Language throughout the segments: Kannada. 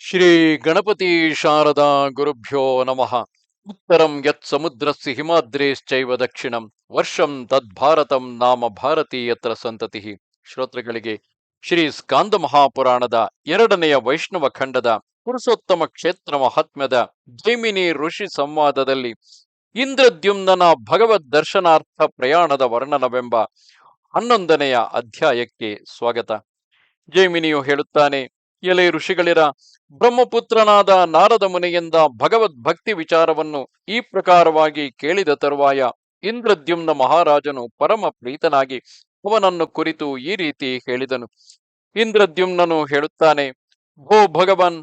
ಶ್ರೀ ಗಣಪತಿ ಶಾರದಾ ಗುರುಭ್ಯೋ ನಮಃ. ಉತ್ತರಂ ಯತ್ ಸಮುದ್ರಸ್ಯ ಹಿಮಾದ್ರೇಶ್ಚೈವ ದಕ್ಷಿಣಂ ವರ್ಷಂ ತದ್ಭಾರತಂ ನಾಮ ಭಾರತೀಯತ್ರ ಸಂತತಿ. ಶ್ರೋತೃಗಳಿಗೆ ಶ್ರೀ ಸ್ಕಾಂದ ಮಹಾಪುರಾಣದ ಎರಡನೆಯ ವೈಷ್ಣವ ಖಂಡದ ಪುರುಷೋತ್ತಮ ಕ್ಷೇತ್ರ ಮಹಾತ್ಮ್ಯದ ಜೈಮಿನಿ ಋಷಿ ಸಂವಾದದಲ್ಲಿ ಇಂದ್ರದ್ಯುಮ್ನನ ಭಗವದ್ ದರ್ಶನಾರ್ಥ ಪ್ರಯಾಣದ ವರ್ಣನವೆಂಬ 11ನೆಯ ಅಧ್ಯಾಯಕ್ಕೆ ಸ್ವಾಗತ. ಜೈಮಿನಿಯು ಹೇಳುತ್ತಾನೆ: ಎಲೆ ಋಷಿಗಳಿರ, ಬ್ರಹ್ಮಪುತ್ರನಾದ ನಾರದ ಮುನಿಯಿಂದ ಭಗವದ್ಭಕ್ತಿ ವಿಚಾರವನ್ನು ಈ ಪ್ರಕಾರವಾಗಿ ಕೇಳಿದ ತರುವಾಯ ಇಂದ್ರದ್ಯುಮ್ನ ಮಹಾರಾಜನು ಪರಮ ಪ್ರೀತನಾಗಿ ಅವನನ್ನು ಕುರಿತು ಈ ರೀತಿ ಹೇಳಿದನು. ಇಂದ್ರದ್ಯುಮ್ನನು ಹೇಳುತ್ತಾನೆ: ಭೋ ಭಗವನ್,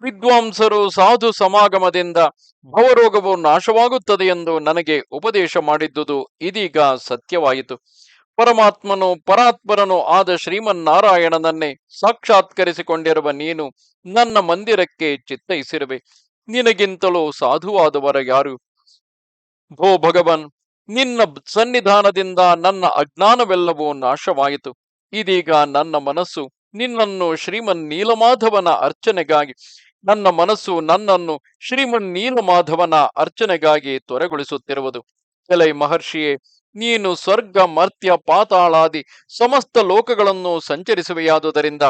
ವಿದ್ವಾಂಸರು ಸಾಧು ಸಮಾಗಮದಿಂದ ಭವರೋಗವು ನಾಶವಾಗುತ್ತದೆ ಎಂದು ನನಗೆ ಉಪದೇಶ ಮಾಡಿದ್ದುದು ಇದೀಗ ಸತ್ಯವಾಯಿತು. ಪರಮಾತ್ಮನು ಪರಾತ್ಪರನು ಆದ ಶ್ರೀಮನ್ನಾರಾಯಣನನ್ನೇ ಸಾಕ್ಷಾತ್ಕರಿಸಿಕೊಂಡಿರುವ ನೀನು ನನ್ನ ಮಂದಿರಕ್ಕೆ ಚಿತ್ತೈಸಿರುವೆ. ನಿನಗಿಂತಲೂ ಸಾಧುವಾದವರ ಯಾರು? ಭೋ ಭಗವನ್, ನಿನ್ನ ಸನ್ನಿಧಾನದಿಂದ ನನ್ನ ಅಜ್ಞಾನವೆಲ್ಲವೂ ನಾಶವಾಯಿತು. ಇದೀಗ ನನ್ನ ಮನಸ್ಸು ನಿನ್ನನ್ನು ಶ್ರೀಮನ್ ನೀಲಮಾಧವನ ಅರ್ಚನೆಗಾಗಿ ನನ್ನನ್ನು ಶ್ರೀಮನ್ ನೀಲಮಾಧವನ ಅರ್ಚನೆಗಾಗಿ ತೊರೆಗೊಳಿಸುತ್ತಿರುವುದು. ಎಲೈ ಮಹರ್ಷಿಯೇ, ನೀನು ಸ್ವರ್ಗ ಮರ್ತ್ಯ ಪಾತಾಳಾದಿ ಸಮಸ್ತ ಲೋಕಗಳನ್ನು ಸಂಚರಿಸುವೆಯಾದುದರಿಂದ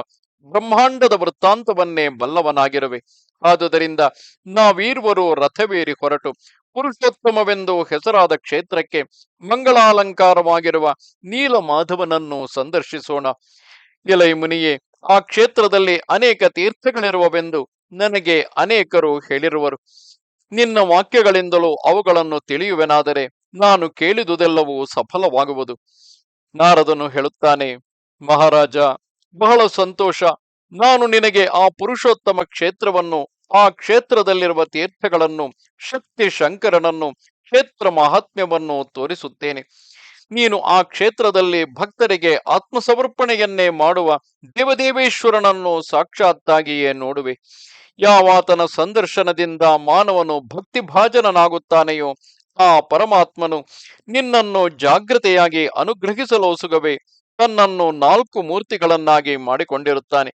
ಬ್ರಹ್ಮಾಂಡದ ವೃತ್ತಾಂತವನ್ನೇ ಬಲ್ಲವನಾಗಿರುವೆ. ಆದುದರಿಂದ ನಾವೀರ್ವರು ರಥವೇರಿ ಹೊರಟು ಪುರುಷೋತ್ತಮವೆಂದು ಹೆಸರಾದ ಕ್ಷೇತ್ರಕ್ಕೆ ಮಂಗಳಾಲಂಕಾರವಾಗಿರುವ ನೀಲಮಾಧವನನ್ನು ಸಂದರ್ಶಿಸೋಣ. ಎಲೈ ಮುನಿಯೇ, ಆ ಕ್ಷೇತ್ರದಲ್ಲಿ ಅನೇಕ ತೀರ್ಥಗಳಿರುವವೆಂದು ನನಗೆ ಅನೇಕರು ಹೇಳಿರುವರು. ನಿನ್ನ ವಾಕ್ಯಗಳಿಂದಲೂ ಅವುಗಳನ್ನು ತಿಳಿಯುವೆನಾದರೆ ನಾನು ಕೇಳಿದುದೆಲ್ಲವೂ ಸಫಲವಾಗುವುದು. ನಾರದನು ಹೇಳುತ್ತಾನೆ: ಮಹಾರಾಜ, ಬಹಳ ಸಂತೋಷ. ನಾನು ನಿನಗೆ ಆ ಪುರುಷೋತ್ತಮ ಕ್ಷೇತ್ರವನ್ನು, ಆ ಕ್ಷೇತ್ರದಲ್ಲಿರುವ ತೀರ್ಥಗಳನ್ನು, ಶಕ್ತಿ ಶಂಕರನನ್ನು, ಕ್ಷೇತ್ರ ಮಹಾತ್ಮ್ಯವನ್ನು ತೋರಿಸುತ್ತೇನೆ. ನೀನು ಆ ಕ್ಷೇತ್ರದಲ್ಲಿ ಭಕ್ತರಿಗೆ ಆತ್ಮಸಮರ್ಪಣೆಯನ್ನೇ ಮಾಡುವ ದೇವದೇವೇಶ್ವರನನ್ನು ಸಾಕ್ಷಾತ್ತಾಗಿಯೇ ನೋಡುವೆ. ಯಾವಾತನ ಸಂದರ್ಶನದಿಂದ ಮಾನವನು ಭಕ್ತಿಭಾಜನನಾಗುತ್ತಾನೆಯೋ ಆ ಪರಮಾತ್ಮನು ನಿನ್ನನ್ನು ಜಾಗೃತೆಯಾಗಿ ಅನುಗ್ರಹಿಸಲೋಸುಗವೇ ತನ್ನನ್ನು 4 ಮೂರ್ತಿಗಳನ್ನಾಗಿ ಮಾಡಿಕೊಂಡಿರುತ್ತಾನೆ.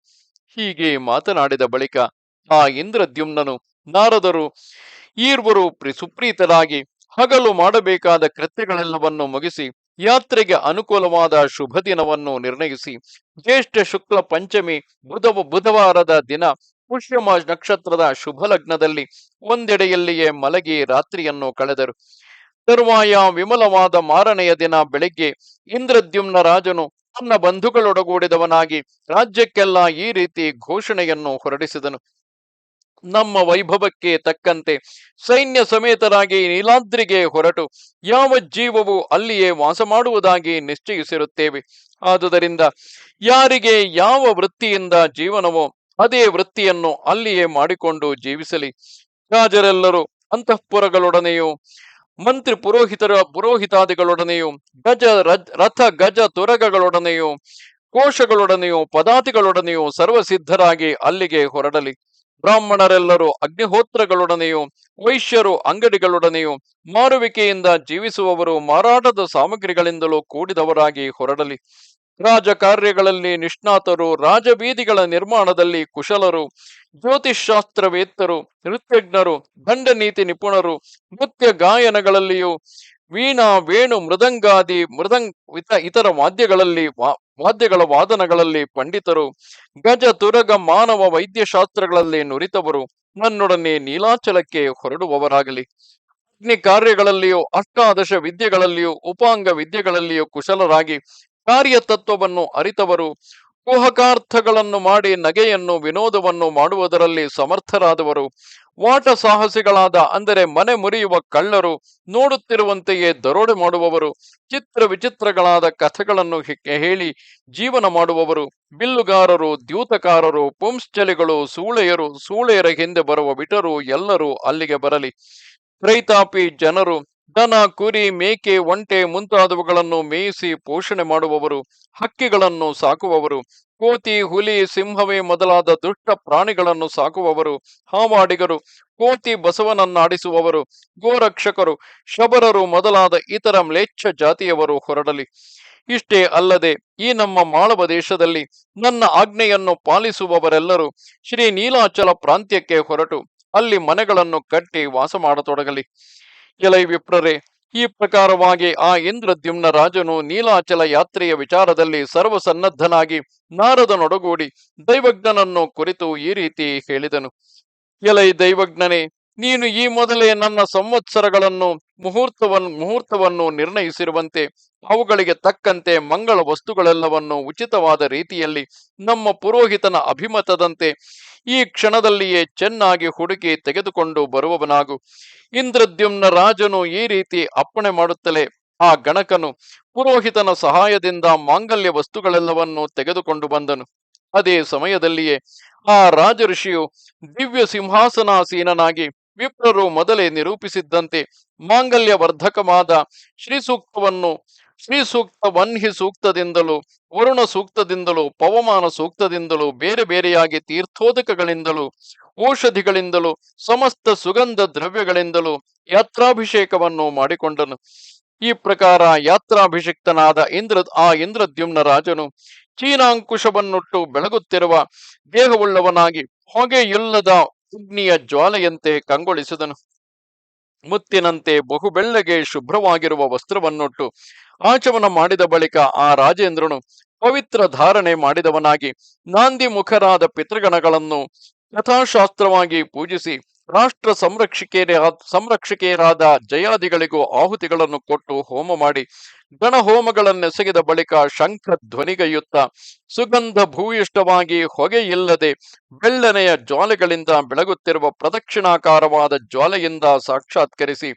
ಹೀಗೆ ಮಾತನಾಡಿದ ಬಳಿಕ ಆ ಇಂದ್ರದ್ಯುಮ್ನನು, ನಾರದರು ಈರ್ವರು ಸುಪ್ರೀತರಾಗಿ ಹಗಲು ಮಾಡಬೇಕಾದ ಕೃತ್ಯಗಳೆಲ್ಲವನ್ನು ಮುಗಿಸಿ ಯಾತ್ರೆಗೆ ಅನುಕೂಲವಾದ ಶುಭ ದಿನವನ್ನು ನಿರ್ಣಯಿಸಿ ಜ್ಯೇಷ್ಠ ಶುಕ್ಲ ಪಂಚಮಿ ಬುಧವಾರದ ದಿನ ಪುಷ್ಯಮ ನಕ್ಷತ್ರದ ಶುಭ ಲಗ್ನದಲ್ಲಿ ಒಂದೆಡೆಯಲ್ಲಿಯೇ ಮಲಗಿ ರಾತ್ರಿಯನ್ನು ಕಳೆದರು. ತರುವಾಯ ವಿಮಲವಾದ ಮಾರನೆಯ ದಿನ ಬೆಳಿಗ್ಗೆ ಇಂದ್ರದ್ಯುಮ್ನ ರಾಜನು ತನ್ನ ಬಂಧುಗಳೊಡಗೂಡಿದವನಾಗಿ ರಾಜ್ಯಕ್ಕೆಲ್ಲ ಈ ರೀತಿ ಘೋಷಣೆಯನ್ನು ಹೊರಡಿಸಿದನು: ನಮ್ಮ ವೈಭವಕ್ಕೆ ತಕ್ಕಂತೆ ಸೈನ್ಯ ಸಮೇತರಾಗಿ ನೀಲಾದ್ರಿಗೆ ಹೊರಟು ಯಾವ ಜೀವವು ಅಲ್ಲಿಯೇ ವಾಸ ಮಾಡುವುದಾಗಿ ನಿಶ್ಚಯಿಸಿರುತ್ತೇವೆ. ಆದುದರಿಂದ ಯಾರಿಗೆ ಯಾವ ವೃತ್ತಿಯಿಂದ ಜೀವನವೋ ಅದೇ ವೃತ್ತಿಯನ್ನು ಅಲ್ಲಿಯೇ ಮಾಡಿಕೊಂಡು ಜೀವಿಸಲಿ. ರಾಜರೆಲ್ಲರೂ ಅಂತಃಪುರಗಳೊಡನೆಯೂ ಮಂತ್ರಿ ಪುರೋಹಿತಾದಿಗಳೊಡನೆಯೂ ರಥ ಗಜ ತುರಗಗಳೊಡನೆಯೂ ಕೋಶಗಳೊಡನೆಯೂ ಪದಾತಿಗಳೊಡನೆಯೂ ಸರ್ವಸಿದ್ಧರಾಗಿ ಅಲ್ಲಿಗೆ ಹೊರಡಲಿ. ಬ್ರಾಹ್ಮಣರೆಲ್ಲರೂ ಅಗ್ನಿಹೋತ್ರಗಳೊಡನೆಯೂ ವೈಶ್ಯರು ಅಂಗಡಿಗಳೊಡನೆಯೂ ಮಾರುವಿಕೆಯಿಂದ ಜೀವಿಸುವವರು ಮಾರಾಟದ ಸಾಮಗ್ರಿಗಳಿಂದಲೂ ಕೂಡಿದವರಾಗಿ ಹೊರಡಲಿ. ರಾಜಕಾರ್ಯಗಳಲ್ಲಿ ನಿಷ್ಣಾತರು, ರಾಜಬೀದಿಗಳ ನಿರ್ಮಾಣದಲ್ಲಿ ಕುಶಲರು, ಜ್ಯೋತಿಷ್ಶಾಸ್ತ್ರವೇತ್ತರು, ನೃತ್ಯಜ್ಞರು, ದಂಡನೀತಿ ನಿಪುಣರು, ನೃತ್ಯ ಗಾಯನಗಳಲ್ಲಿಯೂ ವೀಣಾ ವೇಣು ಮೃದಂಗಾದಿ ಇತರ ವಾದ್ಯಗಳ ವಾದನಗಳಲ್ಲಿ ಪಂಡಿತರು, ಗಜ ತುರಗ ಮಾನವ ವೈದ್ಯಶಾಸ್ತ್ರಗಳಲ್ಲಿ ನುರಿತವರು ನನ್ನೊಡನೆ ನೀಲಾಚಲಕ್ಕೆ ಹೊರಡುವವರಾಗಲಿ. ಅಗ್ನಿ ಕಾರ್ಯಗಳಲ್ಲಿಯೂ ಅಷ್ಟಾದಶ ವಿದ್ಯೆಗಳಲ್ಲಿಯೂ ಉಪಾಂಗ ವಿದ್ಯೆಗಳಲ್ಲಿಯೂ ಕುಶಲರಾಗಿ ಕಾರ್ಯತತ್ವವನ್ನು ಅರಿತವರು, ಕುಹಕಾರ್ಥಗಳನ್ನು ಮಾಡಿ ನಗೆಯನ್ನು ವಿನೋದವನ್ನು ಮಾಡುವುದರಲ್ಲಿ ಸಮರ್ಥರಾದವರು, ವಾಟ ಸಾಹಸಿಗಳಾದ ಅಂದರೆ ಮನೆ ಮುರಿಯುವ ಕಳ್ಳರು, ನೋಡುತ್ತಿರುವಂತೆಯೇ ದರೋಡೆ ಮಾಡುವವರು, ಚಿತ್ರ ವಿಚಿತ್ರಗಳಾದ ಕಥೆಗಳನ್ನು ಹೇಳಿ ಜೀವನ ಮಾಡುವವರು, ಬಿಲ್ಲುಗಾರರು, ದ್ಯೂತಕಾರರು, ಪುಂಶ್ಚಲಿಗಳು, ಸೂಳೆಯರ ಹಿಂದೆ ಬರುವ ವಿಟರು ಎಲ್ಲರೂ ಅಲ್ಲಿಗೆ ಬರಲಿ. ರೈತಾಪಿ ಜನರು ದನ, ಕುರಿ, ಮೇಕೆ, ಒಂಟೆ ಮುಂತಾದವುಗಳನ್ನು ಮೇಯಿಸಿ ಪೋಷಣೆ ಮಾಡುವವರು, ಹಕ್ಕಿಗಳನ್ನು ಸಾಕುವವರು, ಕೋತಿ, ಹುಲಿ, ಸಿಂಹವೇ ಮೊದಲಾದ ದುಷ್ಟ ಪ್ರಾಣಿಗಳನ್ನು ಸಾಕುವವರು, ಹಾವಾಡಿಗರು, ಕೋತಿ ಬಸವನನ್ನಾಡಿಸುವವರು, ಗೋರಕ್ಷಕರು, ಶಬರರು ಮೊದಲಾದ ಇತರ ಮ್ಲೇಚ್ಛ ಜಾತಿಯವರು ಹೊರಡಲಿ. ಇಷ್ಟೇ ಅಲ್ಲದೆ ಈ ನಮ್ಮ ಮಾಳವ ದೇಶದಲ್ಲಿ ನನ್ನ ಆಜ್ಞೆಯನ್ನು ಪಾಲಿಸುವವರೆಲ್ಲರೂ ಶ್ರೀ ನೀಲಾಚಲ ಪ್ರಾಂತ್ಯಕ್ಕೆ ಹೊರಟು ಅಲ್ಲಿ ಮನೆಗಳನ್ನು ಕಟ್ಟಿ ವಾಸ ಮಾಡತೊಡಗಲಿ. ಎಲೈ ವಿಪ್ರರೇ, ಈ ಪ್ರಕಾರವಾಗಿ ಆ ಇಂದ್ರದ್ಯುಮ್ನ ರಾಜನು ನೀಲಾಚಲ ಯಾತ್ರೆಯ ವಿಚಾರದಲ್ಲಿ ಸರ್ವಸನ್ನದ್ಧನಾಗಿ ನಾರದನೊಡಗೂಡಿ ದೈವಜ್ಞನನ್ನು ಕುರಿತು ಈ ರೀತಿ ಹೇಳಿದನು. ಎಲೈ ದೈವಜ್ಞನೇ, ನೀನು ಈ ಮೊದಲೇ ನನ್ನ ಸಂವತ್ಸರಗಳನ್ನು ಮುಹೂರ್ತವನ್ನು ನಿರ್ಣಯಿಸಿರುವಂತೆ ಅವುಗಳಿಗೆ ತಕ್ಕಂತೆ ಮಂಗಳ ವಸ್ತುಗಳೆಲ್ಲವನ್ನು ಉಚಿತವಾದ ರೀತಿಯಲ್ಲಿ ನಮ್ಮ ಪುರೋಹಿತನ ಅಭಿಮತದಂತೆ ಈ ಕ್ಷಣದಲ್ಲಿಯೇ ಚೆನ್ನಾಗಿ ಹುಡುಕಿ ತೆಗೆದುಕೊಂಡು ಬರುವವನಾಗು. ಇಂದ್ರದ್ಯುಮ್ನ ರಾಜನು ಈ ರೀತಿ ಅಪ್ಪಣೆ ಮಾಡುತ್ತಲೇ ಆ ಗಣಕನು ಪುರೋಹಿತನ ಸಹಾಯದಿಂದ ಮಾಂಗಲ್ಯ ವಸ್ತುಗಳೆಲ್ಲವನ್ನು ತೆಗೆದುಕೊಂಡು ಬಂದನು. ಅದೇ ಸಮಯದಲ್ಲಿಯೇ ಆ ರಾಜಋಷಿಯು ದಿವ್ಯ ಸಿಂಹಾಸನಾಸೀನನಾಗಿ ವಿಪ್ರರು ಮೊದಲೇ ನಿರೂಪಿಸಿದ್ದಂತೆ ಮಾಂಗಲ್ಯ ವರ್ಧಕವಾದ ಶ್ರೀ ಸೂಕ್ತ ವನ್ಹಿ ಸೂಕ್ತದಿಂದಲೂ ವರುಣ ಸೂಕ್ತದಿಂದಲೂ ಪವಮಾನ ಸೂಕ್ತದಿಂದಲೂ ಬೇರೆ ಬೇರೆಯಾಗಿ ತೀರ್ಥೋದಕಗಳಿಂದಲೂ ಔಷಧಿಗಳಿಂದಲೂ ಸಮಸ್ತ ಸುಗಂಧ ದ್ರವ್ಯಗಳಿಂದಲೂ ಯಾತ್ರಾಭಿಷೇಕವನ್ನು ಮಾಡಿಕೊಂಡನು. ಈ ಪ್ರಕಾರ ಯಾತ್ರಾಭಿಷಿಕ್ತನಾದ ಇಂದ್ರದ್ಯುಮ್ನ ರಾಜನು ಚೀನಾಂಕುಶವನ್ನುಟ್ಟು ಬೆಳಗುತ್ತಿರುವ ದೇಹವುಳ್ಳವನಾಗಿ ಹೊಗೆಯಿಲ್ಲದ ಅಗ್ನಿಯ ಜ್ವಾಲೆಯಂತೆ ಕಂಗೊಳಿಸಿದನು. ಮುತ್ತಿನಂತೆ ಬಹು ಬೆಳ್ಳಗೆ ಶುಭ್ರವಾಗಿರುವ ವಸ್ತ್ರವನ್ನುಟ್ಟು ಆಚಮನ ಮಾಡಿದ ಬಳಿಕ ಆ ರಾಜೇಂದ್ರನು ಪವಿತ್ರ ಧಾರಣೆ ಮಾಡಿದವನಾಗಿ ನಾಂದಿ ಮುಖರಾದ ಪಿತೃಗಣಗಳನ್ನು ಯಥಾಶಾಸ್ತ್ರವಾಗಿ ಪೂಜಿಸಿ ರಾಷ್ಟ್ರ ಸಂರಕ್ಷಕೆಯರಾದ ಜಯಾದಿಗಳಿಗೂ ಆಹುತಿಗಳನ್ನು ಕೊಟ್ಟು ಹೋಮ ಮಾಡಿ ಗಣಹೋಮಗಳನ್ನೆಸಗಿದ ಬಳಿಕ ಶಂಖ ಧ್ವನಿಗೈಯುತ್ತ ಸುಗಂಧ ಭೂಯಿಷ್ಠವಾಗಿ ಹೊಗೆಯಿಲ್ಲದೆ ಬೆಳ್ಳನೆಯ ಜ್ವಾಲೆಗಳಿಂದ ಬೆಳಗುತ್ತಿರುವ ಪ್ರದಕ್ಷಿಣಾಕಾರವಾದ ಜ್ವಾಲೆಯಿಂದ ಸಾಕ್ಷಾತ್ಕರಿಸಿ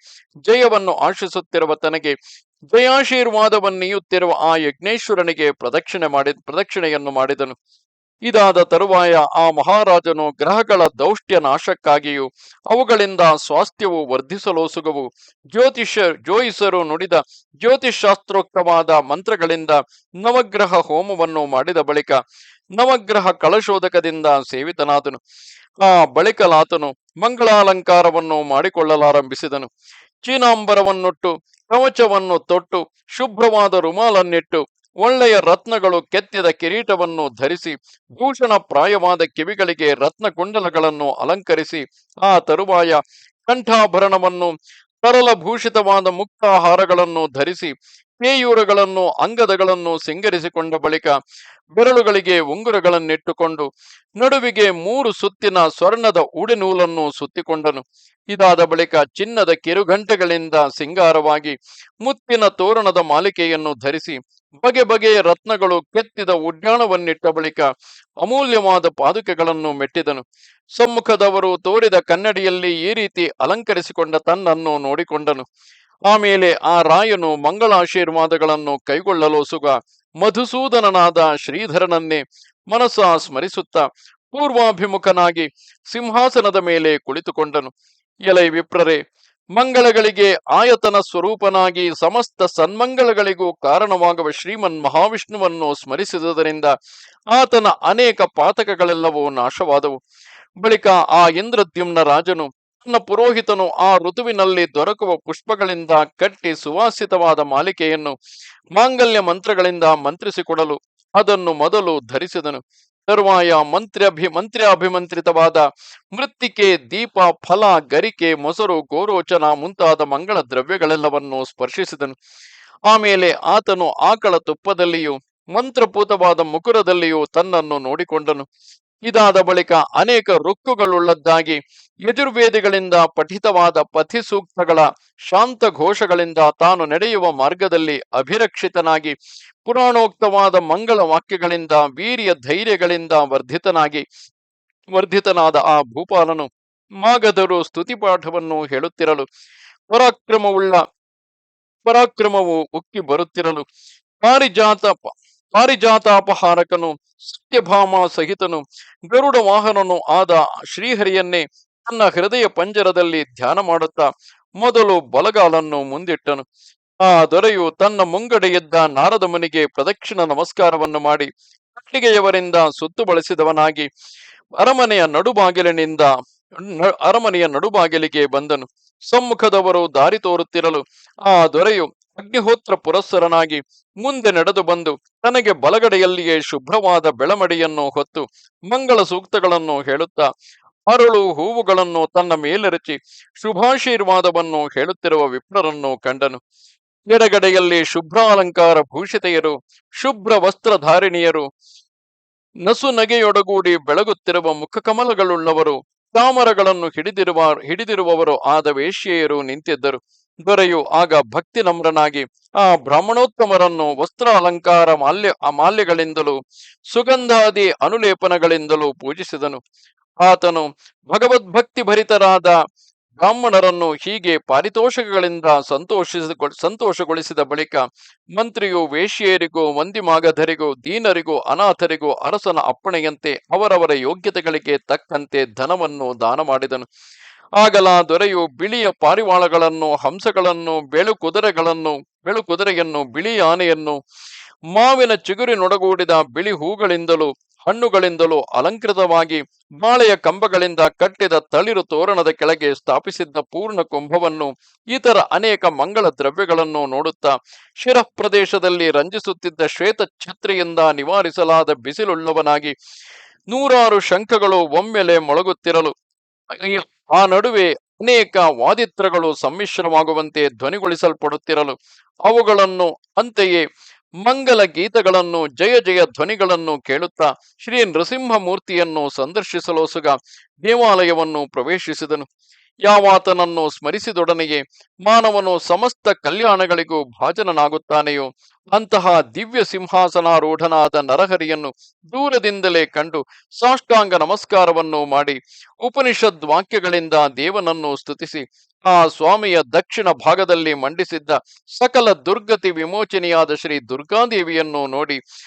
ಜಯವನ್ನು ಆಶಿಸುತ್ತಿರುವ ತನಗೆ ಜಯಾಶೀರ್ವಾದವನ್ನೀಯುತ್ತಿರುವ ಆ ಯಜ್ಞೇಶ್ವರನಿಗೆ ಪ್ರದಕ್ಷಿಣೆಯನ್ನು ಮಾಡಿದನು. ಇದಾದ ತರುವಾಯ ಆ ಮಹಾರಾಜನು ಗ್ರಹಗಳ ದೌಷ್ಟ್ಯ ನಾಶಕ್ಕಾಗಿಯೂ ಅವುಗಳಿಂದ ಸ್ವಾಸ್ಥ್ಯವು ವರ್ಧಿಸಲೋಸುಗವು ಜ್ಯೋತಿಷರು ನುಡಿದ ಜ್ಯೋತಿಷಾಸ್ತ್ರೋಕ್ತವಾದ ಮಂತ್ರಗಳಿಂದ ನವಗ್ರಹ ಹೋಮವನ್ನು ಮಾಡಿದ ಬಳಿಕ ನವಗ್ರಹ ಕಳಶೋದಕದಿಂದ ಸೇವಿತನಾದನು. ಆ ಬಳಿಕಲಾತನು ಮಂಗಳಾಲಂಕಾರವನ್ನು ಮಾಡಿಕೊಳ್ಳಲಾರಂಭಿಸಿದನು. ಚೀನಾಂಬರವನ್ನುಟ್ಟು ಕವಚವನ್ನು ತೊಟ್ಟು ಶುಭ್ರವಾದ ರುಮಾಲನ್ನಿಟ್ಟು ಒಳ್ಳೆಯ ರತ್ನಗಳು ಕೆತ್ತಿದ ಕಿರೀಟವನ್ನು ಧರಿಸಿ ಭೂಷಣ ಪ್ರಾಯವಾದ ಕಿವಿಗಳಿಗೆ ರತ್ನಕುಂಡಲಗಳನ್ನು ಅಲಂಕರಿಸಿ ಆ ತರುವಾಯ ಕಂಠಾಭರಣವನ್ನು ತರಲಭೂಷಿತವಾದ ಮುಕ್ತಾಹಾರಗಳನ್ನು ಧರಿಸಿ ಪೇಯೂರಗಳನ್ನು ಅಂಗದಗಳನ್ನು ಸಿಂಗರಿಸಿಕೊಂಡ ಬಳಿಕ ಬೆರಳುಗಳಿಗೆ ಉಂಗುರಗಳನ್ನಿಟ್ಟುಕೊಂಡು ನಡುವಿಗೆ 3 ಸುತ್ತಿನ ಸ್ವರ್ಣದ ಉಡೆನೂಲನ್ನು ಸುತ್ತಿಕೊಂಡನು. ಇದಾದ ಬಳಿಕ ಚಿನ್ನದ ಕಿರುಗಂಟೆಗಳಿಂದ ಸಿಂಗಾರವಾಗಿ ಮುತ್ತಿನ ತೋರಣದ ಮಾಲಿಕೆಯನ್ನು ಧರಿಸಿ ಬಗೆ ಬಗೆಯ ರತ್ನಗಳು ಕೆತ್ತಿದ ಉಡ್ಯಾಣವನ್ನಿಟ್ಟ ಬಳಿಕ ಅಮೂಲ್ಯವಾದ ಪಾದುಕೆಗಳನ್ನು ಮೆಟ್ಟಿದನು. ಸಮ್ಮುಖದವರು ತೋರಿದ ಕನ್ನಡಿಯಲ್ಲಿ ಈ ರೀತಿ ಅಲಂಕರಿಸಿಕೊಂಡ ತನ್ನನ್ನು ನೋಡಿಕೊಂಡನು. ಆಮೇಲೆ ಆ ರಾಯನು ಮಂಗಳಾಶೀರ್ವಾದಗಳನ್ನು ಕೈಗೊಳ್ಳಲೋಸುಗ ಮಧುಸೂದನನಾದ ಶ್ರೀಧರನನ್ನೇ ಮನಸ್ಸ ಸ್ಮರಿಸುತ್ತಾ ಪೂರ್ವಾಭಿಮುಖನಾಗಿ ಸಿಂಹಾಸನದ ಮೇಲೆ ಕುಳಿತುಕೊಂಡನು. ಎಲೈ ವಿಪ್ರರೇ, ಮಂಗಳಗಳಿಗೆ ಆಯತನ ಸ್ವರೂಪನಾಗಿ ಸಮಸ್ತ ಸನ್ಮಂಗಳಗಳಿಗೂ ಕಾರಣವಾಗುವ ಶ್ರೀಮನ್ ಮಹಾವಿಷ್ಣುವನ್ನು ಸ್ಮರಿಸಿದುದರಿಂದ ಆತನ ಅನೇಕ ಪಾತಕಗಳೆಲ್ಲವೂ ನಾಶವಾದವು. ಬಳಿಕ ಆ ಇಂದ್ರದ್ಯುಮ್ನ ರಾಜನು ತನ್ನ ಪುರೋಹಿತನು ಆ ಋತುವಿನಲ್ಲಿ ದೊರಕುವ ಪುಷ್ಪಗಳಿಂದ ಕಟ್ಟಿ ಸುವಾಸಿತವಾದ ಮಾಲಿಕೆಯನ್ನು ಮಾಂಗಲ್ಯ ಮಂತ್ರಗಳಿಂದ ಮಂತ್ರಿಸಿಕೊಡಲು ಅದನ್ನು ಮೊದಲು ಧರಿಸಿದನು. ತರುವಾಯ ಮಂತ್ರ್ಯಾಭಿಮಂತ್ರಿತವಾದ ಮೃತ್ತಿಕೆ, ದೀಪ, ಫಲ, ಗರಿಕೆ, ಮೊಸರು, ಗೋರೋಚನ ಮುಂತಾದ ಮಂಗಳ ದ್ರವ್ಯಗಳೆಲ್ಲವನ್ನು ಸ್ಪರ್ಶಿಸಿದನು. ಆಮೇಲೆ ಆತನು ಆಕಳ ತುಪ್ಪದಲ್ಲಿಯೂ ಮಂತ್ರಪೂತವಾದ ಮುಕುರದಲ್ಲಿಯೂ ತನ್ನನ್ನು ನೋಡಿಕೊಂಡನು. ಇದಾದ ಬಳಿಕ ಅನೇಕ ರುಕ್ಕುಗಳುಳ್ಳದ್ದಾಗಿ ಯಜುರ್ವೇದಿಗಳಿಂದ ಪಠಿತವಾದ ಪಥಿಸೂಕ್ತಗಳ ಶಾಂತ ಘೋಷಗಳಿಂದ ತಾನು ನಡೆಯುವ ಮಾರ್ಗದಲ್ಲಿ ಅಭಿರಕ್ಷಿತನಾಗಿ ಪುರಾಣೋಕ್ತವಾದ ಮಂಗಳ ವಾಕ್ಯಗಳಿಂದ ವೀರ್ಯ ಧೈರ್ಯಗಳಿಂದ ವರ್ಧಿತನಾದ ಆ ಭೂಪಾಲನು ಮಾಗಧರು ಸ್ತುತಿಪಾಠವನ್ನು ಹೇಳುತ್ತಿರಲು ಪರಾಕ್ರಮವು ಉಕ್ಕಿ ಬರುತ್ತಿರಲು ಪಾರಿಜಾತಾಪಹಾರಕನು ಸತ್ಯಭಾಮ ಸಹಿತನು ಗರುಡ ವಾಹನನು ಆದ ಶ್ರೀಹರಿಯನ್ನೇ ತನ್ನ ಹೃದಯ ಪಂಜರದಲ್ಲಿ ಧ್ಯಾನ ಮಾಡುತ್ತಾ ಮೊದಲು ಬಲಗಾಲನ್ನು ಮುಂದಿಟ್ಟನು. ಆ ದೊರೆಯು ತನ್ನ ಮುಂಗಡೆಯಿದ್ದ ನಾರದ ಮುನಿಗೆ ಪ್ರದಕ್ಷಿಣ ನಮಸ್ಕಾರವನ್ನು ಮಾಡಿ ಕಟ್ಟಿಗೆಯವರಿಂದ ಸುತ್ತು ಬಳಸಿದವನಾಗಿ ಅರಮನೆಯ ನಡುಬಾಗಿಲಿಗೆ ಬಂದನು. ಸಮ್ಮುಖದವರು ದಾರಿ ತೋರುತ್ತಿರಲು ಆ ದೊರೆಯು ಅಗ್ನಿಹೋತ್ರ ಪುರಸ್ಸರನಾಗಿ ಮುಂದೆ ನಡೆದು ಬಂದು ತನಗೆ ಬಲಗಡೆಯಲ್ಲಿಯೇ ಶುಭ್ರವಾದ ಬೆಳಮಡಿಯನ್ನು ಹೊತ್ತು ಮಂಗಳ ಸೂಕ್ತಗಳನ್ನು ಹೇಳುತ್ತಾ ಅರಳು ಹೂವುಗಳನ್ನು ತನ್ನ ಮೇಲೆರಚಿ ಶುಭಾಶೀರ್ವಾದವನ್ನು ಹೇಳುತ್ತಿರುವ ವಿಪ್ರರನ್ನು ಕಂಡನು. ಎಡಗಡೆಯಲ್ಲಿ ಶುಭ್ರಾಲಂಕಾರ ಭೂಷಿತೆಯರು, ಶುಭ್ರ ವಸ್ತ್ರಧಾರಿಣಿಯರು, ನಸು ನಗೆಯೊಡಗೂಡಿ ಬೆಳಗುತ್ತಿರುವ ಮುಖಕಮಲಗಳುಳ್ಳವರು, ಚಾಮರಗಳನ್ನು ಹಿಡಿದಿರುವವರು ಆದ ವೇಶ್ಯೆಯರು ನಿಂತಿದ್ದರು. ದೊರೆಯು ಆಗ ಭಕ್ತಿ ನಮ್ರನಾಗಿ ಆ ಬ್ರಾಹ್ಮಣೋತ್ತಮರನ್ನು ವಸ್ತ್ರ ಅಲಂಕಾರ ಮಾಲ್ಯಗಳಿಂದಲೂ ಸುಗಂಧಾದಿ ಅನುಲೇಪನಗಳಿಂದಲೂ ಪೂಜಿಸಿದನು. ಆತನು ಭಗವದ್ಭಕ್ತಿ ಭರಿತರಾದ ಬ್ರಾಹ್ಮಣರನ್ನು ಹೀಗೆ ಪಾರಿತೋಷಕಗಳಿಂದ ಸಂತೋಷಗೊಳಿಸಿದ ಬಳಿಕ ಮಂತ್ರಿಯು ವೇಶ್ಯೆಯರಿಗೂ ವಂದಿಮಾಗಧರಿಗೂ ದೀನರಿಗೂ ಅನಾಥರಿಗೂ ಅರಸನ ಅಪ್ಪಣೆಯಂತೆ ಅವರವರ ಯೋಗ್ಯತೆಗಳಿಗೆ ತಕ್ಕಂತೆ ಧನವನ್ನು ದಾನ ಮಾಡಿದನು. ಆಗಲ ದೊರೆಯು ಬಿಳಿಯ ಪಾರಿವಾಳಗಳನ್ನು, ಹಂಸಗಳನ್ನು, ಬೆಳುಕುದುರೆಯನ್ನು, ಬಿಳಿ ಆನೆಯನ್ನು, ಮಾವಿನ ಚಿಗುರಿನೊಡಗೂಡಿದ ಬಿಳಿ ಹೂಗಳಿಂದಲೂ ಹಣ್ಣುಗಳಿಂದಲೂ ಅಲಂಕೃತವಾಗಿ ಬಾಳೆಯ ಕಂಬಗಳಿಂದ ಕಟ್ಟಿದ ತಳಿರು ತೋರಣದ ಕೆಳಗೆ ಸ್ಥಾಪಿಸಿದ್ದ ಪೂರ್ಣ ಕುಂಭವನ್ನು ಇತರ ಅನೇಕ ಮಂಗಳ ದ್ರವ್ಯಗಳನ್ನು ನೋಡುತ್ತಾ ಶಿರಪ್ರದೇಶದಲ್ಲಿ ರಂಜಿಸುತ್ತಿದ್ದ ಶ್ವೇತ ಛತ್ರಿಯಿಂದ ನಿವಾರಿಸಲಾದ ಬಿಸಿಲುಳ್ಳವನಾಗಿ 100 ಶಂಖಗಳು ಒಮ್ಮೆಲೆ ಮೊಳಗುತ್ತಿರಲು ಆ ನಡುವೆ ಅನೇಕ ವಾದಿತ್ರಗಳು ಸಮ್ಮಿಶ್ರವಾಗುವಂತೆ ಧ್ವನಿಗೊಳಿಸಲ್ಪಡುತ್ತಿರಲು ಅವುಗಳನ್ನು ಅಂತೆಯೇ ಮಂಗಲ ಗೀತಗಳನ್ನು ಜಯ ಜಯ ಧ್ವನಿಗಳನ್ನು ಕೇಳುತ್ತಾ ಶ್ರೀ ನೃಸಿಂಹಮೂರ್ತಿಯನ್ನು ಸಂದರ್ಶಿಸಲೋಸುಗ ದೇವಾಲಯವನ್ನು ಪ್ರವೇಶಿಸಿದನು. ಯಾವಾತನನ್ನು ಸ್ಮರಿಸಿದೊಡನೆಯೇ ಮಾನವನು ಸಮಸ್ತ ಕಲ್ಯಾಣಗಳಿಗೂ ಭಾಜನನಾಗುತ್ತಾನೆಯೋ ಅಂತಹ ದಿವ್ಯ ಸಿಂಹಾಸನಾರೂಢನಾದ ನರಹರಿಯನ್ನು ದೂರದಿಂದಲೇ ಕಂಡು ಸಾಷ್ಟಾಂಗ ನಮಸ್ಕಾರವನ್ನು ಮಾಡಿ ಉಪನಿಷದ್ ವಾಕ್ಯಗಳಿಂದ ದೇವನನ್ನು ಸ್ತುತಿಸಿ ಆ ಸ್ವಾಮಿಯ ದಕ್ಷಿಣ ಭಾಗದಲ್ಲಿ ಮಂಡಿಸಿದ್ದ ಸಕಲ ದುರ್ಗತಿ ವಿಮೋಚನೆಯಾದ ಶ್ರೀ ದುರ್ಗಾದೇವಿಯನ್ನು ನೋಡಿ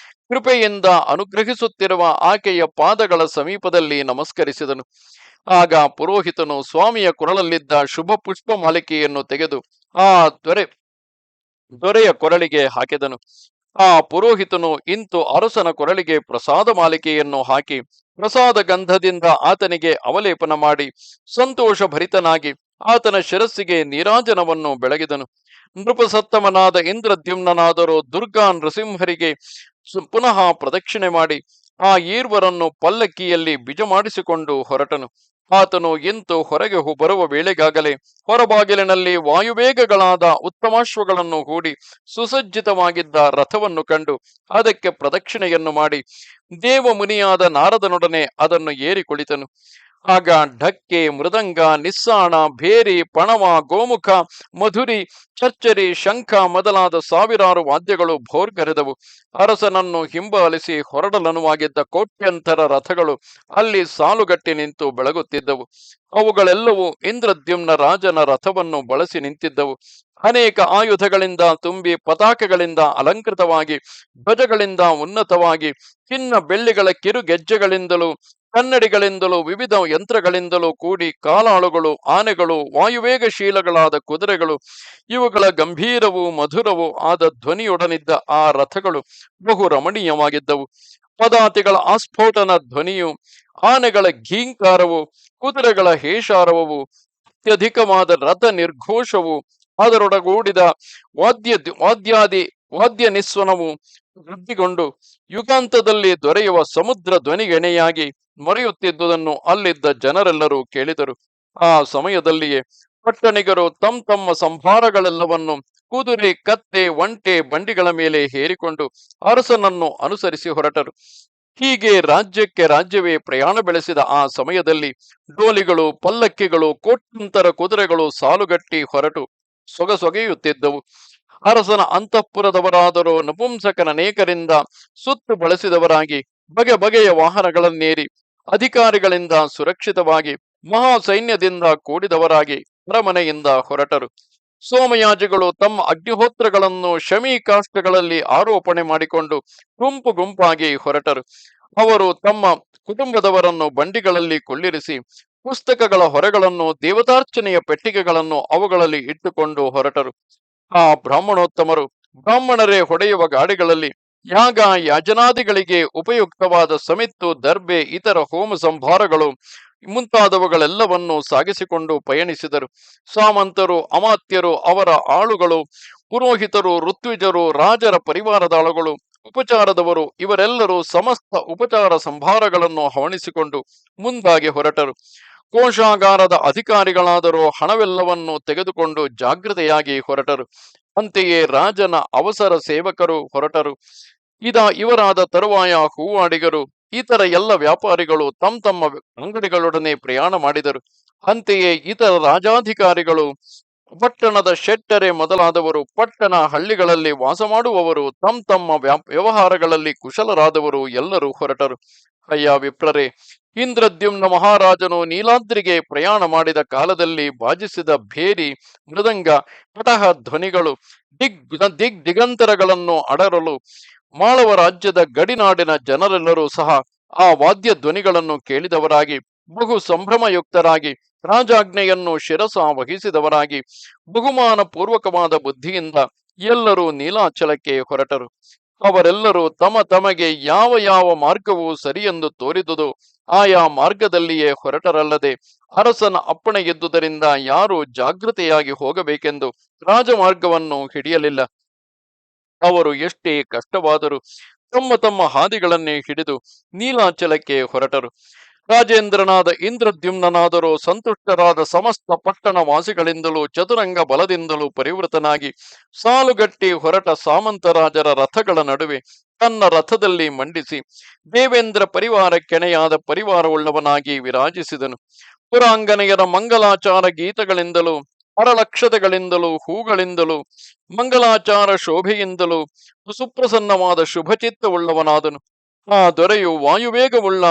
ಕೃಪೆಯಿಂದ ಅನುಗ್ರಹಿಸುತ್ತಿರುವ ಆಕೆಯ ಪಾದಗಳ ಸಮೀಪದಲ್ಲಿ ನಮಸ್ಕರಿಸಿದನು. ಆಗ ಪುರೋಹಿತನು ಸ್ವಾಮಿಯ ಕೊರಳಲ್ಲಿದ್ದ ಶುಭ ಪುಷ್ಪ ಮಾಲಿಕೆಯನ್ನು ತೆಗೆದು ಆ ದೊರೆಯ ಕೊರಳಿಗೆ ಹಾಕಿದನು. ಆ ಪುರೋಹಿತನು ಇಂತು ಅರಸನ ಕೊರಳಿಗೆ ಪ್ರಸಾದ ಮಾಲಿಕೆಯನ್ನು ಹಾಕಿ ಪ್ರಸಾದ ಗಂಧದಿಂದ ಆತನಿಗೆ ಅವಲೇಪನ ಮಾಡಿ ಸಂತೋಷ ಭರಿತನಾಗಿ ಆತನ ಶಿರಸ್ಸಿಗೆ ನೀರಾಜನವನ್ನು ಬೆಳಗಿದನು. ನೃಪಸತ್ತಮನಾದ ಇಂದ್ರದ್ಯುಮ್ನಾದರೂ ದುರ್ಗಾ ನೃಸಿಂಹರಿಗೆ ಪುನಃ ಪ್ರದಕ್ಷಿಣೆ ಮಾಡಿ ಆ ಈರ್ವರನ್ನು ಪಲ್ಲಕ್ಕಿಯಲ್ಲಿ ಬಿಜ ಮಾಡಿಸಿಕೊಂಡು ಹೊರಟನು. ಆತನು ಇಂತು ಹೊರಗೆ ಬರುವ ವೇಳೆಗಾಗಲೇ ಹೊರಬಾಗಿಲಿನಲ್ಲಿ ವಾಯುವೇಗಗಳಾದ ಉತ್ತಮಾಶ್ವಗಳನ್ನು ಹೂಡಿ ಸುಸಜ್ಜಿತವಾಗಿದ್ದ ರಥವನ್ನು ಕಂಡು ಅದಕ್ಕೆ ಪ್ರದಕ್ಷಿಣೆಯನ್ನು ಮಾಡಿ ದೇವಮುನಿಯಾದ ನಾರದನೊಡನೆ ಅದನ್ನು ಏರಿ ಕುಳಿತನು. ಆಗ ಢಕ್ಕೆ, ಮೃದಂಗ, ನಿಸ್ಸಾಣ, ಭೇರಿ, ಪಣವ, ಗೋಮುಖ, ಮಧುರಿ, ಚರ್ಚರಿ, ಶಂಖ ಮೊದಲಾದ ಸಾವಿರಾರು ವಾದ್ಯಗಳು ಭೋರ್ಗರೆದವು. ಅರಸನನ್ನು ಹಿಂಬಾಲಿಸಿ ಹೊರಡಲನುವಾಗಿದ್ದ ಕೋಟ್ಯಂತರ ರಥಗಳು ಅಲ್ಲಿ ಸಾಲುಗಟ್ಟಿ ನಿಂತು ಬೆಳಗುತ್ತಿದ್ದವು. ಅವುಗಳೆಲ್ಲವೂ ಇಂದ್ರದ್ಯುಮ್ನ ರಾಜನ ರಥವನ್ನು ಬಳಸಿ ನಿಂತಿದ್ದವು. ಅನೇಕ ಆಯುಧಗಳಿಂದ ತುಂಬಿ ಪತಾಕೆಗಳಿಂದ ಅಲಂಕೃತವಾಗಿ ಧ್ವಜಗಳಿಂದ ಉನ್ನತವಾಗಿ ಚಿನ್ನ ಬೆಳ್ಳಿಗಳ ಕಿರುಗೆಜ್ಜೆಗಳಿಂದಲೂ ಕನ್ನಡಿಗಳಿಂದಲೂ ವಿವಿಧ ಯಂತ್ರಗಳಿಂದಲೂ ಕೂಡಿ ಕಾಲಾಳುಗಳು, ಆನೆಗಳು, ವಾಯುವೇಗಶೀಲಗಳಾದ ಕುದುರೆಗಳು, ಇವುಗಳ ಗಂಭೀರವೂ ಮಧುರವೂ ಆದ ಧ್ವನಿಯೊಡನಿದ್ದ ಆ ರಥಗಳು ಬಹು ರಮಣೀಯವಾಗಿದ್ದವು. ಪದಾತಿಗಳ ಆಸ್ಫೋಟನ ಧ್ವನಿಯು, ಆನೆಗಳ ಘೀಂಕಾರವು, ಕುದುರೆಗಳ ಹೇಷಾರವವು, ಅತ್ಯಧಿಕವಾದ ರಥ ನಿರ್ಘೋಷವು, ಅದರೊಡಗೂಡಿದ ವಾದ್ಯ ನಿಸ್ವನವು ವೃದ್ಧಿಗೊಂಡು ಯುಗಾಂತದಲ್ಲಿ ದೊರೆಯುವ ಸಮುದ್ರ ಧ್ವನಿಗೆಣೆಯಾಗಿ ಮೊರೆಯುತ್ತಿದ್ದುದನ್ನು ಅಲ್ಲಿದ್ದ ಜನರೆಲ್ಲರೂ ಕೇಳಿದರು. ಆ ಸಮಯದಲ್ಲಿಯೇ ಪಟ್ಟಣಿಗರು ತಮ್ಮ ಸಂಭಾರಗಳೆಲ್ಲವನ್ನು ಕುದುರೆ, ಕತ್ತೆ, ಒಂಟೆ, ಬಂಡಿಗಳ ಮೇಲೆ ಹೇರಿಕೊಂಡು ಅರಸನನ್ನು ಅನುಸರಿಸಿ ಹೊರಟರು. ಹೀಗೆ ರಾಜ್ಯಕ್ಕೆ ರಾಜ್ಯವೇ ಪ್ರಯಾಣ ಬೆಳೆಸಿದ ಆ ಸಮಯದಲ್ಲಿ ಡೋಲಿಗಳು, ಪಲ್ಲಕ್ಕಿಗಳು, ಕೋಟ್ಯಂತರ ಕುದುರೆಗಳು ಸಾಲುಗಟ್ಟಿ ಹೊರಟು ಸೊಗಸೊಗೆಯುತ್ತಿದ್ದವು. ಅರಸನ ಅಂತಃಪುರದವರಾದರೂ ನಪುಂಸಕನನೇಕರಿಂದ ಸುತ್ತು ಬಳಸಿದವರಾಗಿ ಬಗೆ ಬಗೆಯ ವಾಹನಗಳನ್ನೇರಿ ಅಧಿಕಾರಿಗಳಿಂದ ಸುರಕ್ಷಿತವಾಗಿ ಮಹಾ ಸೈನ್ಯದಿಂದ ಕೂಡಿದವರಾಗಿ ಅರಮನೆಯಿಂದ ಹೊರಟರು. ಸೋಮಯಾಜಿಗಳು ತಮ್ಮ ಅಗ್ನಿಹೋತ್ರಗಳನ್ನು ಶಮೀಕಾಷ್ಟಗಳಲ್ಲಿ ಆರೋಪಣೆ ಮಾಡಿಕೊಂಡು ಗುಂಪಾಗಿ ಹೊರಟರು. ಅವರು ತಮ್ಮ ಕುಟುಂಬದವರನ್ನು ಬಂಡಿಗಳಲ್ಲಿ ಕೊಳ್ಳಿರಿಸಿ ಪುಸ್ತಕಗಳ ಹೊರೆಗಳನ್ನು, ದೇವತಾರ್ಚನೆಯ ಪೆಟ್ಟಿಗೆಗಳನ್ನು ಅವುಗಳಲ್ಲಿ ಇಟ್ಟುಕೊಂಡು ಹೊರಟರು. ಆ ಬ್ರಾಹ್ಮಣೋತ್ತಮರು ಬ್ರಾಹ್ಮಣರೇ ಹೊಡೆಯುವ ಗಾಡಿಗಳಲ್ಲಿ ಯಾಗ ಯಾಜನಾದಿಗಳಿಗೆ ಉಪಯುಕ್ತವಾದ ಸಮಿತ್ತು, ದರ್ಬೆ, ಇತರ ಹೋಮ ಸಂಭಾರಗಳು ಮುಂತಾದವುಗಳೆಲ್ಲವನ್ನು ಸಾಗಿಸಿಕೊಂಡು ಪಯಣಿಸಿದರು. ಸಾಮಂತರು, ಅಮಾತ್ಯರು, ಅವರ ಆಳುಗಳು ಪುರೋಹಿತರು, ಋತ್ವಿಜರು, ರಾಜರ ಪರಿವಾರದಾಳುಗಳು, ಉಪಚಾರದವರು ಇವರೆಲ್ಲರೂ ಸಮಸ್ತ ಉಪಚಾರ ಸಂಭಾರಗಳನ್ನು ಹವಣಿಸಿಕೊಂಡು ಮುಂದಾಗಿ ಹೊರಟರು. ಕೋಶಾಗಾರದ ಅಧಿಕಾರಿಗಳಾದರೂ ಹಣವೆಲ್ಲವನ್ನು ತೆಗೆದುಕೊಂಡು ಜಾಗೃತೆಯಾಗಿ ಹೊರಟರು. ಅಂತೆಯೇ ರಾಜನ ಅವಸರ ಸೇವಕರು ಹೊರಟರು. ಇವರಾದ ತರುವಾಯ ಹೂವಾಡಿಗರು ಇತರ ಎಲ್ಲ ವ್ಯಾಪಾರಿಗಳು ತಮ್ಮ ತಮ್ಮ ಅಂಗಡಿಗಳೊಡನೆ ಪ್ರಯಾಣ ಮಾಡಿದರು. ಅಂತೆಯೇ ಇತರ ರಾಜಾಧಿಕಾರಿಗಳು, ಪಟ್ಟಣದ ಶೆಟ್ಟರೆ ಮೊದಲಾದವರು, ಪಟ್ಟಣ ಹಳ್ಳಿಗಳಲ್ಲಿ ವಾಸ ಮಾಡುವವರು, ತಮ್ಮ ತಮ್ಮ ವ್ಯವಹಾರಗಳಲ್ಲಿ ಕುಶಲರಾದವರು ಎಲ್ಲರೂ ಹೊರಟರು. ಅಯ್ಯ ವಿಪ್ರರೇ, ಇಂದ್ರದ್ಯುಮ್ನ ಮಹಾರಾಜನು ನೀಲಾದ್ರಿಗೆ ಪ್ರಯಾಣ ಮಾಡಿದ ಕಾಲದಲ್ಲಿ ಬಾಜಿಸಿದ ಭೇರಿ, ಮೃದಂಗ, ಕಟಹ ಧ್ವನಿಗಳು ದಿಗಂತರಗಳನ್ನು ಅಡರಲು ಮಾಳವ ರಾಜ್ಯದ ಗಡಿನಾಡಿನ ಜನರೆಲ್ಲರೂ ಸಹ ಆ ವಾದ್ಯ ಧ್ವನಿಗಳನ್ನು ಕೇಳಿದವರಾಗಿ ಬಹು ಸಂಭ್ರಮಯುಕ್ತರಾಗಿ ರಾಜಾಜ್ಞೆಯನ್ನು ಶಿರಸ ವಹಿಸಿದವರಾಗಿ ಬಹುಮಾನ ಪೂರ್ವಕವಾದ ಬುದ್ಧಿಯಿಂದ ಎಲ್ಲರೂ ನೀಲಾಚಲಕ್ಕೆ ಹೊರಟರು. ಅವರೆಲ್ಲರೂ ತಮಗೆ ಯಾವ ಯಾವ ಮಾರ್ಗವು ಸರಿಯೆಂದು ತೋರಿದುದು ಆಯಾ ಮಾರ್ಗದಲ್ಲಿಯೇ ಹೊರಟರಲ್ಲದೆ ಅರಸನ ಅಪ್ಪಣೆ ಇದ್ದುದರಿಂದ ಯಾರೂ ಜಾಗೃತೆಯಾಗಿ ಹೋಗಬೇಕೆಂದು ರಾಜಮಾರ್ಗವನ್ನು ಹಿಡಿಯಲಿಲ್ಲ. ಅವರು ಎಷ್ಟೇ ಕಷ್ಟವಾದರೂ ತಮ್ಮ ತಮ್ಮ ಹಾದಿಗಳನ್ನೇ ಹಿಡಿದು ನೀಲಾಚಲಕ್ಕೆ ಹೊರಟರು. ರಾಜೇಂದ್ರನಾದ ಇಂದ್ರದ್ಯುಮ್ನಾದರೂ ಸಂತುಷ್ಟರಾದ ಸಮಸ್ತ ಪಟ್ಟಣ ವಾಸಿಗಳಿಂದಲೂ ಚತುರಂಗ ಬಲದಿಂದಲೂ ಪರಿವೃತನಾಗಿ ಸಾಲುಗಟ್ಟಿ ಹೊರಟ ಸಾಮಂತರಾಜರ ರಥಗಳ ನಡುವೆ ತನ್ನ ರಥದಲ್ಲಿ ಮಂಡಿಸಿ ದೇವೇಂದ್ರ ಪರಿವಾರ ಕೆಣೆಯಾದ ಪರಿವಾರವುಳ್ಳವನಾಗಿ ವಿರಾಜಿಸಿದನು. ಪುರಾಂಗನೆಯರ ಮಂಗಲಾಚಾರ ಗೀತಗಳಿಂದಲೂ ಅರಳಕ್ಷತೆಗಳಿಂದಲೂ ಹೂಗಳಿಂದಲೂ ಮಂಗಲಾಚಾರ ಶೋಭೆಯಿಂದಲೂ ಸುಪ್ರಸನ್ನವಾದ ಶುಭಚಿತ್ತವುಳ್ಳವನಾದನು. ಆ ದೊರೆಯು ವಾಯುವೇಗವುಳ್ಳ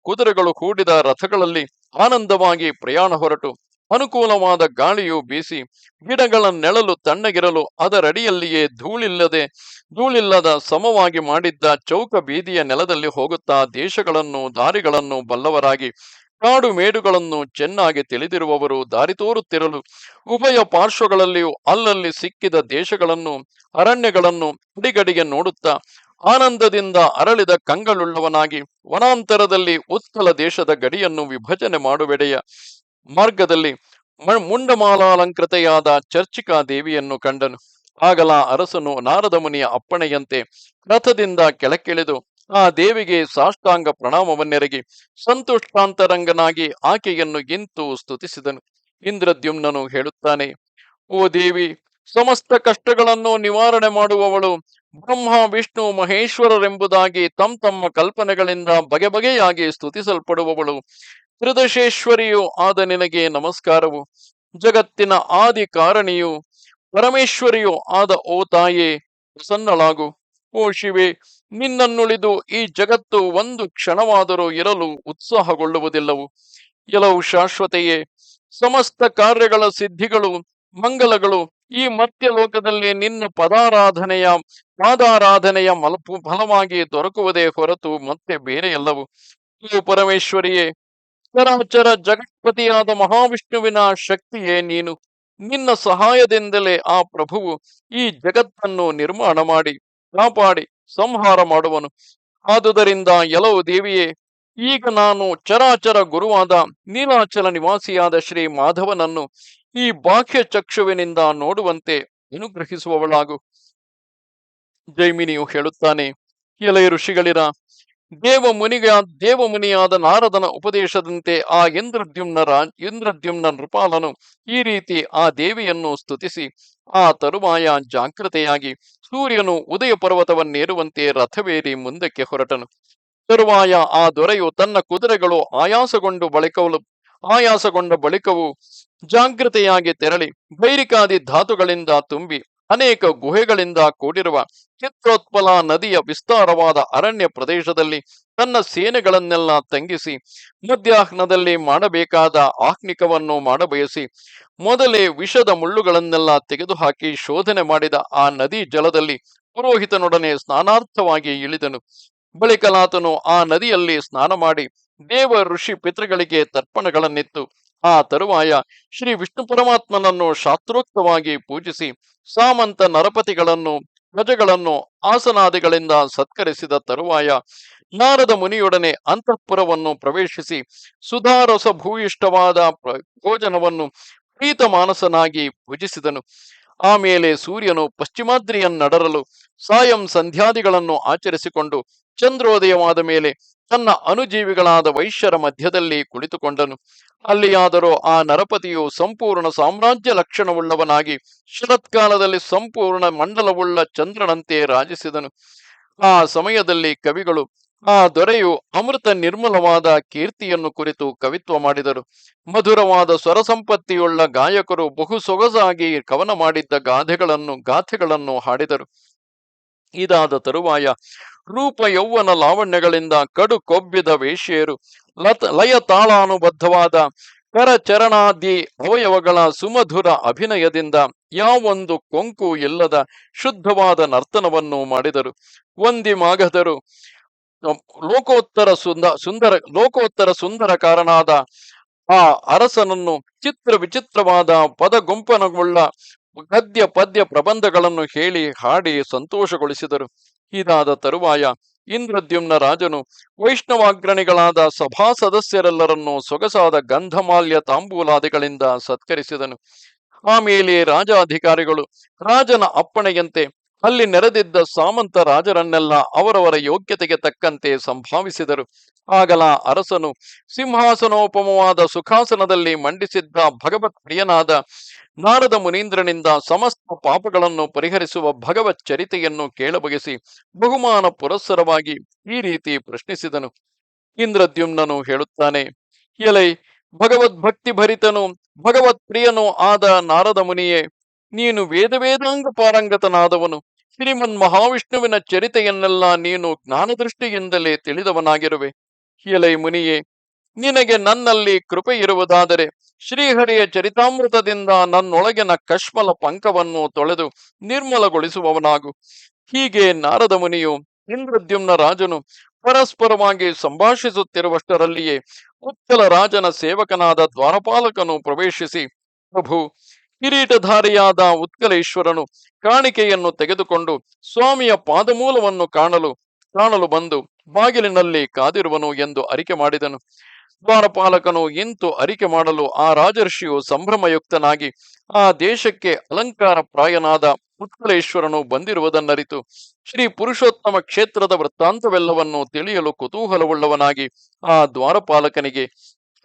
ಕುದುರೆಗಳು ಕೂಡಿದ ರಥಗಳಲ್ಲಿ ಆನಂದವಾಗಿ ಪ್ರಯಾಣ ಹೊರಟು ಅನುಕೂಲವಾದ ಗಾಳಿಯು ಬೀಸಿ ಗಿಡಗಳ ನೆಳಲು ತಣ್ಣಗಿರಲು ಅದರಡಿಯಲ್ಲಿಯೇ ಧೂಳಿಲ್ಲದ ಸಮವಾಗಿ ಮಾಡಿದ್ದ ಚೌಕ ಬೀದಿಯ ನೆಲದಲ್ಲಿ ಹೋಗುತ್ತಾ ದೇಶಗಳನ್ನು ದಾರಿಗಳನ್ನು ಬಲ್ಲವರಾಗಿ ಕಾಡು ಮೇಡುಗಳನ್ನು ಚೆನ್ನಾಗಿ ತಿಳಿದಿರುವವರು ದಾರಿ ತೋರುತ್ತಿರಲು ಉಭಯ ಪಾರ್ಶ್ವಗಳಲ್ಲಿಯೂ ಅಲ್ಲಲ್ಲಿ ಸಿಕ್ಕಿದ ದೇಶಗಳನ್ನು ಅರಣ್ಯಗಳನ್ನು ಅಡಿಗಡಿಗೆ ನೋಡುತ್ತಾ ಆನಂದದಿಂದ ಅರಳಿದ ಕಂಗಳುಳ್ಳವನಾಗಿ ವನಾಂತರದಲ್ಲಿ ಉತ್ಕಲ ದೇಶದ ಗಡಿಯನ್ನು ವಿಭಜನೆ ಮಾಡುವೆಡೆಯ ಮಾರ್ಗದಲ್ಲಿ ಮುಂಡಮಾಲಾಲಂಕೃತೆಯಾದ ಚರ್ಚಿಕಾ ದೇವಿಯನ್ನು ಕಂಡನು. ಆಗಲ ಅರಸನು ನಾರದ ಮುನಿಯ ಅಪ್ಪಣೆಯಂತೆ ರಥದಿಂದ ಕೆಳಕ್ಕಿಳಿದು ಆ ದೇವಿಗೆ ಸಾಷ್ಟಾಂಗ ಪ್ರಣಾಮವನ್ನೆರಗಿ ಸಂತುಷ್ಟಾಂತರಂಗನಾಗಿ ಆಕೆಯನ್ನು ಇಂತು ಸ್ತುತಿಸಿದನು. ಇಂದ್ರದ್ಯುಮ್ನನು ಹೇಳುತ್ತಾನೆ, ಓ ದೇವಿ, ಸಮಸ್ತ ಕಷ್ಟಗಳನ್ನು ನಿವಾರಣೆ ಮಾಡುವವಳು, ಬ್ರಹ್ಮ ವಿಷ್ಣು ಮಹೇಶ್ವರರೆಂಬುದಾಗಿ ತಮ್ಮ ಕಲ್ಪನೆಗಳಿಂದ ಬಗೆಬಗೆಯಾಗಿ ಸ್ತುತಿಸಲ್ಪಡುವವಳು, ತ್ರಿದಶೇಶ್ವರಿಯೂ ಆದ ನಿನಗೆ ನಮಸ್ಕಾರವು. ಜಗತ್ತಿನ ಆದಿ ಕಾರಣಿಯು ಪರಮೇಶ್ವರಿಯೂ ಆದ ಓ ತಾಯೇ, ಪ್ರಸನ್ನಳಾಗು. ಓ ಶಿವೆ, ನಿನ್ನನ್ನುಳಿದು ಈ ಜಗತ್ತು ಒಂದು ಕ್ಷಣವಾದರೂ ಇರಲು ಉತ್ಸಾಹಗೊಳ್ಳುವುದಿಲ್ಲವು. ಎಲ್ಲವೂ ಶಾಶ್ವತೆಯೇ, ಸಮಸ್ತ ಕಾರ್ಯಗಳ ಸಿದ್ಧಿಗಳು ಮಂಗಲಗಳು ಈ ಮರ್ತ್ಯಲೋಕದಲ್ಲಿ ನಿನ್ನ ಪಾದಾರಾಧನೆಯ ಫಲವಾಗಿ ದೊರಕುವುದೇ ಹೊರತು ಮತ್ತೆ ಬೇರೆ ಎಲ್ಲವು. ಓ ಪರಮೇಶ್ವರಿಯೇ, ಚರಾಚರ ಜಗತ್ಪತಿಯಾದ ಮಹಾವಿಷ್ಣುವಿನ ಶಕ್ತಿಯೇ ನೀನು. ನಿನ್ನ ಸಹಾಯದಿಂದಲೇ ಆ ಪ್ರಭುವು ಈ ಜಗತ್ತನ್ನು ನಿರ್ಮಾಣ ಮಾಡಿ ಕಾಪಾಡಿ ಸಂಹಾರ ಮಾಡುವನು. ಆದುದರಿಂದ ಎಲ್ಲವೂ ದೇವಿಯೇ, ಈಗ ನಾನು ಚರಾಚರ ಗುರುವಾದ ನೀಲಾಚಲ ನಿವಾಸಿಯಾದ ಶ್ರೀ ಮಾಧವನನ್ನು ಈ ಬಾಹ್ಯ ಚಕ್ಷುವಿನಿಂದ ನೋಡುವಂತೆ ಅನುಗ್ರಹಿಸುವವಳಾಗು. ಜೈಮಿನಿಯು ಹೇಳುತ್ತಾನೆ, ಎಲೆ ಋಷಿಗಳಿರ, ದೇವಮುನಿಯಾದ ನಾರದನ ಉಪದೇಶದಂತೆ ಆ ಇಂದ್ರದ್ಯುಮ್ನ ನೃಪಾಲನು ಈ ರೀತಿ ಆ ದೇವಿಯನ್ನು ಸ್ತುತಿಸಿ ಆ ತರುವಾಯ ಜಾಗೃತೆಯಾಗಿ ಸೂರ್ಯನು ಉದಯ ಪರ್ವತವನ್ನೇರುವಂತೆ ರಥವೇರಿ ಮುಂದಕ್ಕೆ ಹೊರಟನು. ತರುವಾಯ ಆ ದೊರೆಯು ತನ್ನ ಕುದುರೆಗಳು ಆಯಾಸಗೊಂಡ ಬಳಿಕವು ಜಾಗೃತೆಯಾಗಿ ತೆರಳಿ ಭೈರಿಕಾದಿ ಧಾತುಗಳಿಂದ ತುಂಬಿ ಅನೇಕ ಗುಹೆಗಳಿಂದ ಕೂಡಿರುವ ಚಿತ್ರೋತ್ಪಲ ನದಿಯ ವಿಸ್ತಾರವಾದ ಅರಣ್ಯ ಪ್ರದೇಶದಲ್ಲಿ ತನ್ನ ಸೇನೆಗಳನ್ನೆಲ್ಲ ತಂಗಿಸಿ ಮಧ್ಯಾಹ್ನದಲ್ಲಿ ಮಾಡಬೇಕಾದ ಆಹ್ನಿಕವನ್ನು ಮಾಡಬಯಸಿ ಮೊದಲೇ ವಿಷದ ಮುಳ್ಳುಗಳನ್ನೆಲ್ಲ ತೆಗೆದುಹಾಕಿ ಶೋಧನೆ ಮಾಡಿದ ಆ ನದಿ ಜಲದಲ್ಲಿ ಪುರೋಹಿತನೊಡನೆ ಸ್ನಾನಾರ್ಥವಾಗಿ ಇಳಿದನು. ಬಳಿಕಲಾತನು ಆ ನದಿಯಲ್ಲಿ ಸ್ನಾನ ಮಾಡಿ ದೇವ ಋಷಿ ಪಿತೃಗಳಿಗೆ ತರ್ಪಣಗಳನ್ನಿತ್ತು ಆ ತರುವಾಯ ಶ್ರೀ ವಿಷ್ಣು ಪರಮಾತ್ಮನನ್ನು ಶಾಸ್ತ್ರೋಕ್ತವಾಗಿ ಪೂಜಿಸಿ ಸಾಮಂತ ನರಪತಿಗಳನ್ನು ಪ್ರಜೆಗಳನ್ನು ಆಸನಾದಿಗಳಿಂದ ಸತ್ಕರಿಸಿದ ತರುವಾಯ ನಾರದ ಮುನಿಯೊಡನೆ ಅಂತಃಪುರವನ್ನು ಪ್ರವೇಶಿಸಿ ಸುಧಾರಸ ಭೂಯಿಷ್ಠವಾದ ಭೋಜನವನ್ನು ಪ್ರೀತ ಮಾನಸನಾಗಿ ಭುಜಿಸಿದನು. ಆಮೇಲೆ ಸೂರ್ಯನು ಪಶ್ಚಿಮಾದ್ರಿಯನ್ನಡರಲು ಸಾಯಂ ಸಂಧ್ಯಾದಿಗಳನ್ನು ಆಚರಿಸಿಕೊಂಡು ಚಂದ್ರೋದಯವಾದ ಮೇಲೆ ತನ್ನ ಅನುಜೀವಿಗಳಾದ ವೈಶ್ಯರ ಮಧ್ಯದಲ್ಲಿ ಕುಳಿತುಕೊಂಡನು. ಅಲ್ಲಿಯಾದರೂ ಆ ನರಪತಿಯು ಸಂಪೂರ್ಣ ಸಾಮ್ರಾಜ್ಯ ಲಕ್ಷಣವುಳ್ಳವನಾಗಿ ಶರತ್ಕಾಲದಲ್ಲಿ ಸಂಪೂರ್ಣ ಮಂಡಲವುಳ್ಳ ಚಂದ್ರನಂತೆ ರಾಜಿಸಿದನು. ಆ ಸಮಯದಲ್ಲಿ ಕವಿಗಳು ಆ ದೊರೆಯು ಅಮೃತ ನಿರ್ಮಲವಾದ ಕೀರ್ತಿಯನ್ನು ಕುರಿತು ಕವಿತ್ವ ಮಾಡಿದರು. ಮಧುರವಾದ ಸ್ವರ ಸಂಪತ್ತಿಯುಳ್ಳ ಗಾಯಕರು ಬಹು ಸೊಗಸಾಗಿ ಕವನ ಮಾಡಿದ್ದ ಗಾಥೆಗಳನ್ನು ಹಾಡಿದರು. ಇದಾದ ತರುವಾಯ ರೂಪ ಯೌವನ ಲಾವಣ್ಯಗಳಿಂದ ಕಡು ಕೊಬ್ಬಿದ ವೇಶ್ಯೆಯರು ಲಯ ತಾಳಾನುಬದ್ಧವಾದ ಕರಚರಣಾದಿ ಅವಯವಗಳ ಸುಮಧುರ ಅಭಿನಯದಿಂದ ಯಾವೊಂದು ಕೊಂಕು ಇಲ್ಲದ ಶುದ್ಧವಾದ ನರ್ತನವನ್ನು ಮಾಡಿದರು. ಒಂದಿ ಮಾಗಧರು ಲೋಕೋತ್ತರ ಸುಂದರಕಾರನಾದ ಆ ಅರಸನನ್ನು ವಿಚಿತ್ರವಾದ ಪದಗುಂಪನವುಳ್ಳ ಗದ್ಯ ಪದ್ಯ ಪ್ರಬಂಧಗಳನ್ನು ಹೇಳಿ ಹಾಡಿ ಸಂತೋಷಗೊಳಿಸಿದರು. ಇದಾದ ತರುವಾಯ ಇಂದ್ರದ್ಯುಮ್ನ ರಾಜನು ವೈಷ್ಣವಾಗ್ರಣಿಗಳಾದ ಸಭಾ ಸದಸ್ಯರೆಲ್ಲರನ್ನು ಸೊಗಸಾದ ಗಂಧಮಾಲ್ಯ ತಾಂಬೂಲಾದಿಗಳಿಂದ ಸತ್ಕರಿಸಿದನು. ಆಮೇಲೆ ರಾಜಾಧಿಕಾರಿಗಳು ರಾಜನ ಅಪ್ಪಣೆಯಂತೆ ಅಲ್ಲಿ ನೆರೆದಿದ್ದ ಸಾಮಂತ ರಾಜರನ್ನೆಲ್ಲ ಅವರವರ ಯೋಗ್ಯತೆಗೆ ತಕ್ಕಂತೆ ಸಂಭಾವಿಸಿದರು. ಆಗಲ ಅರಸನು ಸಿಂಹಾಸನೋಪಮವಾದ ಸುಖಾಸನದಲ್ಲಿ ಮಂಡಿಸಿದ್ದ ಭಗವತ್ ಪ್ರಿಯನಾದ ನಾರದ ಮುನೀಂದ್ರನಿಂದ ಸಮಸ್ತ ಪಾಪಗಳನ್ನು ಪರಿಹರಿಸುವ ಭಗವತ್ ಚರಿತೆಯನ್ನು ಕೇಳಬಯಸಿ ಬಹುಮಾನ ಪುರಸ್ಸರವಾಗಿ ಈ ರೀತಿ ಪ್ರಶ್ನಿಸಿದನು. ಇಂದ್ರದ್ಯುಮ್ನನು ಹೇಳುತ್ತಾನೆ, ಎಲೈ ಭಗವದ್ಭಕ್ತಿ ಭರಿತನು ಭಗವತ್ ಪ್ರಿಯನೂ ಆದ ನಾರದ ಮುನಿಯೇ, ನೀನು ವೇದಾಂಗ ಪಾರಂಗತನಾದವನು. ಶ್ರೀಮನ್ ಮಹಾವಿಷ್ಣುವಿನ ಚರಿತೆಯನ್ನೆಲ್ಲ ನೀನು ಜ್ಞಾನದೃಷ್ಟಿಯಿಂದಲೇ ತಿಳಿದವನಾಗಿರುವೆ. ಎಲೈ ಮುನಿಯೇ, ನಿನಗೆ ನನ್ನಲ್ಲಿ ಕೃಪೆ ಇರುವುದಾದರೆ ಶ್ರೀಹರಿಯ ಚರಿತಾಮೃತದಿಂದ ನನ್ನೊಳಗಿನ ಕಶ್ಮಲ ಪಂಕವನ್ನು ತೊಳೆದು ನಿರ್ಮಲಗೊಳಿಸುವವನಾಗು. ಹೀಗೆ ನಾರದ ಮುನಿಯು ಇಂದ್ರದ್ಯುಮ್ನ ರಾಜನು ಪರಸ್ಪರವಾಗಿ ಸಂಭಾಷಿಸುತ್ತಿರುವಷ್ಟರಲ್ಲಿಯೇ ಉತ್ಕಲ ರಾಜನ ಸೇವಕನಾದ ದ್ವಾರಪಾಲಕನು ಪ್ರವೇಶಿಸಿ, ಪ್ರಭು, ಕಿರೀಟಧಾರಿಯಾದ ಉತ್ಕಲೇಶ್ವರನು ಕಾಣಿಕೆಯನ್ನು ತೆಗೆದುಕೊಂಡು ಸ್ವಾಮಿಯ ಪಾದಮೂಲವನ್ನು ಕಾಣಲು ಬಂದು ಬಾಗಿಲಿನಲ್ಲಿ ಕಾದಿರುವನು ಎಂದು ಅರಿಕೆ ಮಾಡಿದನು. ದ್ವಾರಪಾಲಕನು ಇಂತು ಅರಿಕೆ ಮಾಡಲು ಆ ರಾಜರ್ಷಿಯು ಸಂಭ್ರಮಯುಕ್ತನಾಗಿ ಆ ದೇಶಕ್ಕೆ ಅಲಂಕಾರ ಪ್ರಾಯನಾದ ಉತ್ಕಲೇಶ್ವರನು ಬಂದಿರುವುದನ್ನರಿತು ಶ್ರೀ ಪುರುಷೋತ್ತಮ ಕ್ಷೇತ್ರದ ವೃತ್ತಾಂತವೆಲ್ಲವನ್ನು ತಿಳಿಯಲು ಕುತೂಹಲವುಳ್ಳವನಾಗಿ ಆ ದ್ವಾರಪಾಲಕನಿಗೆ,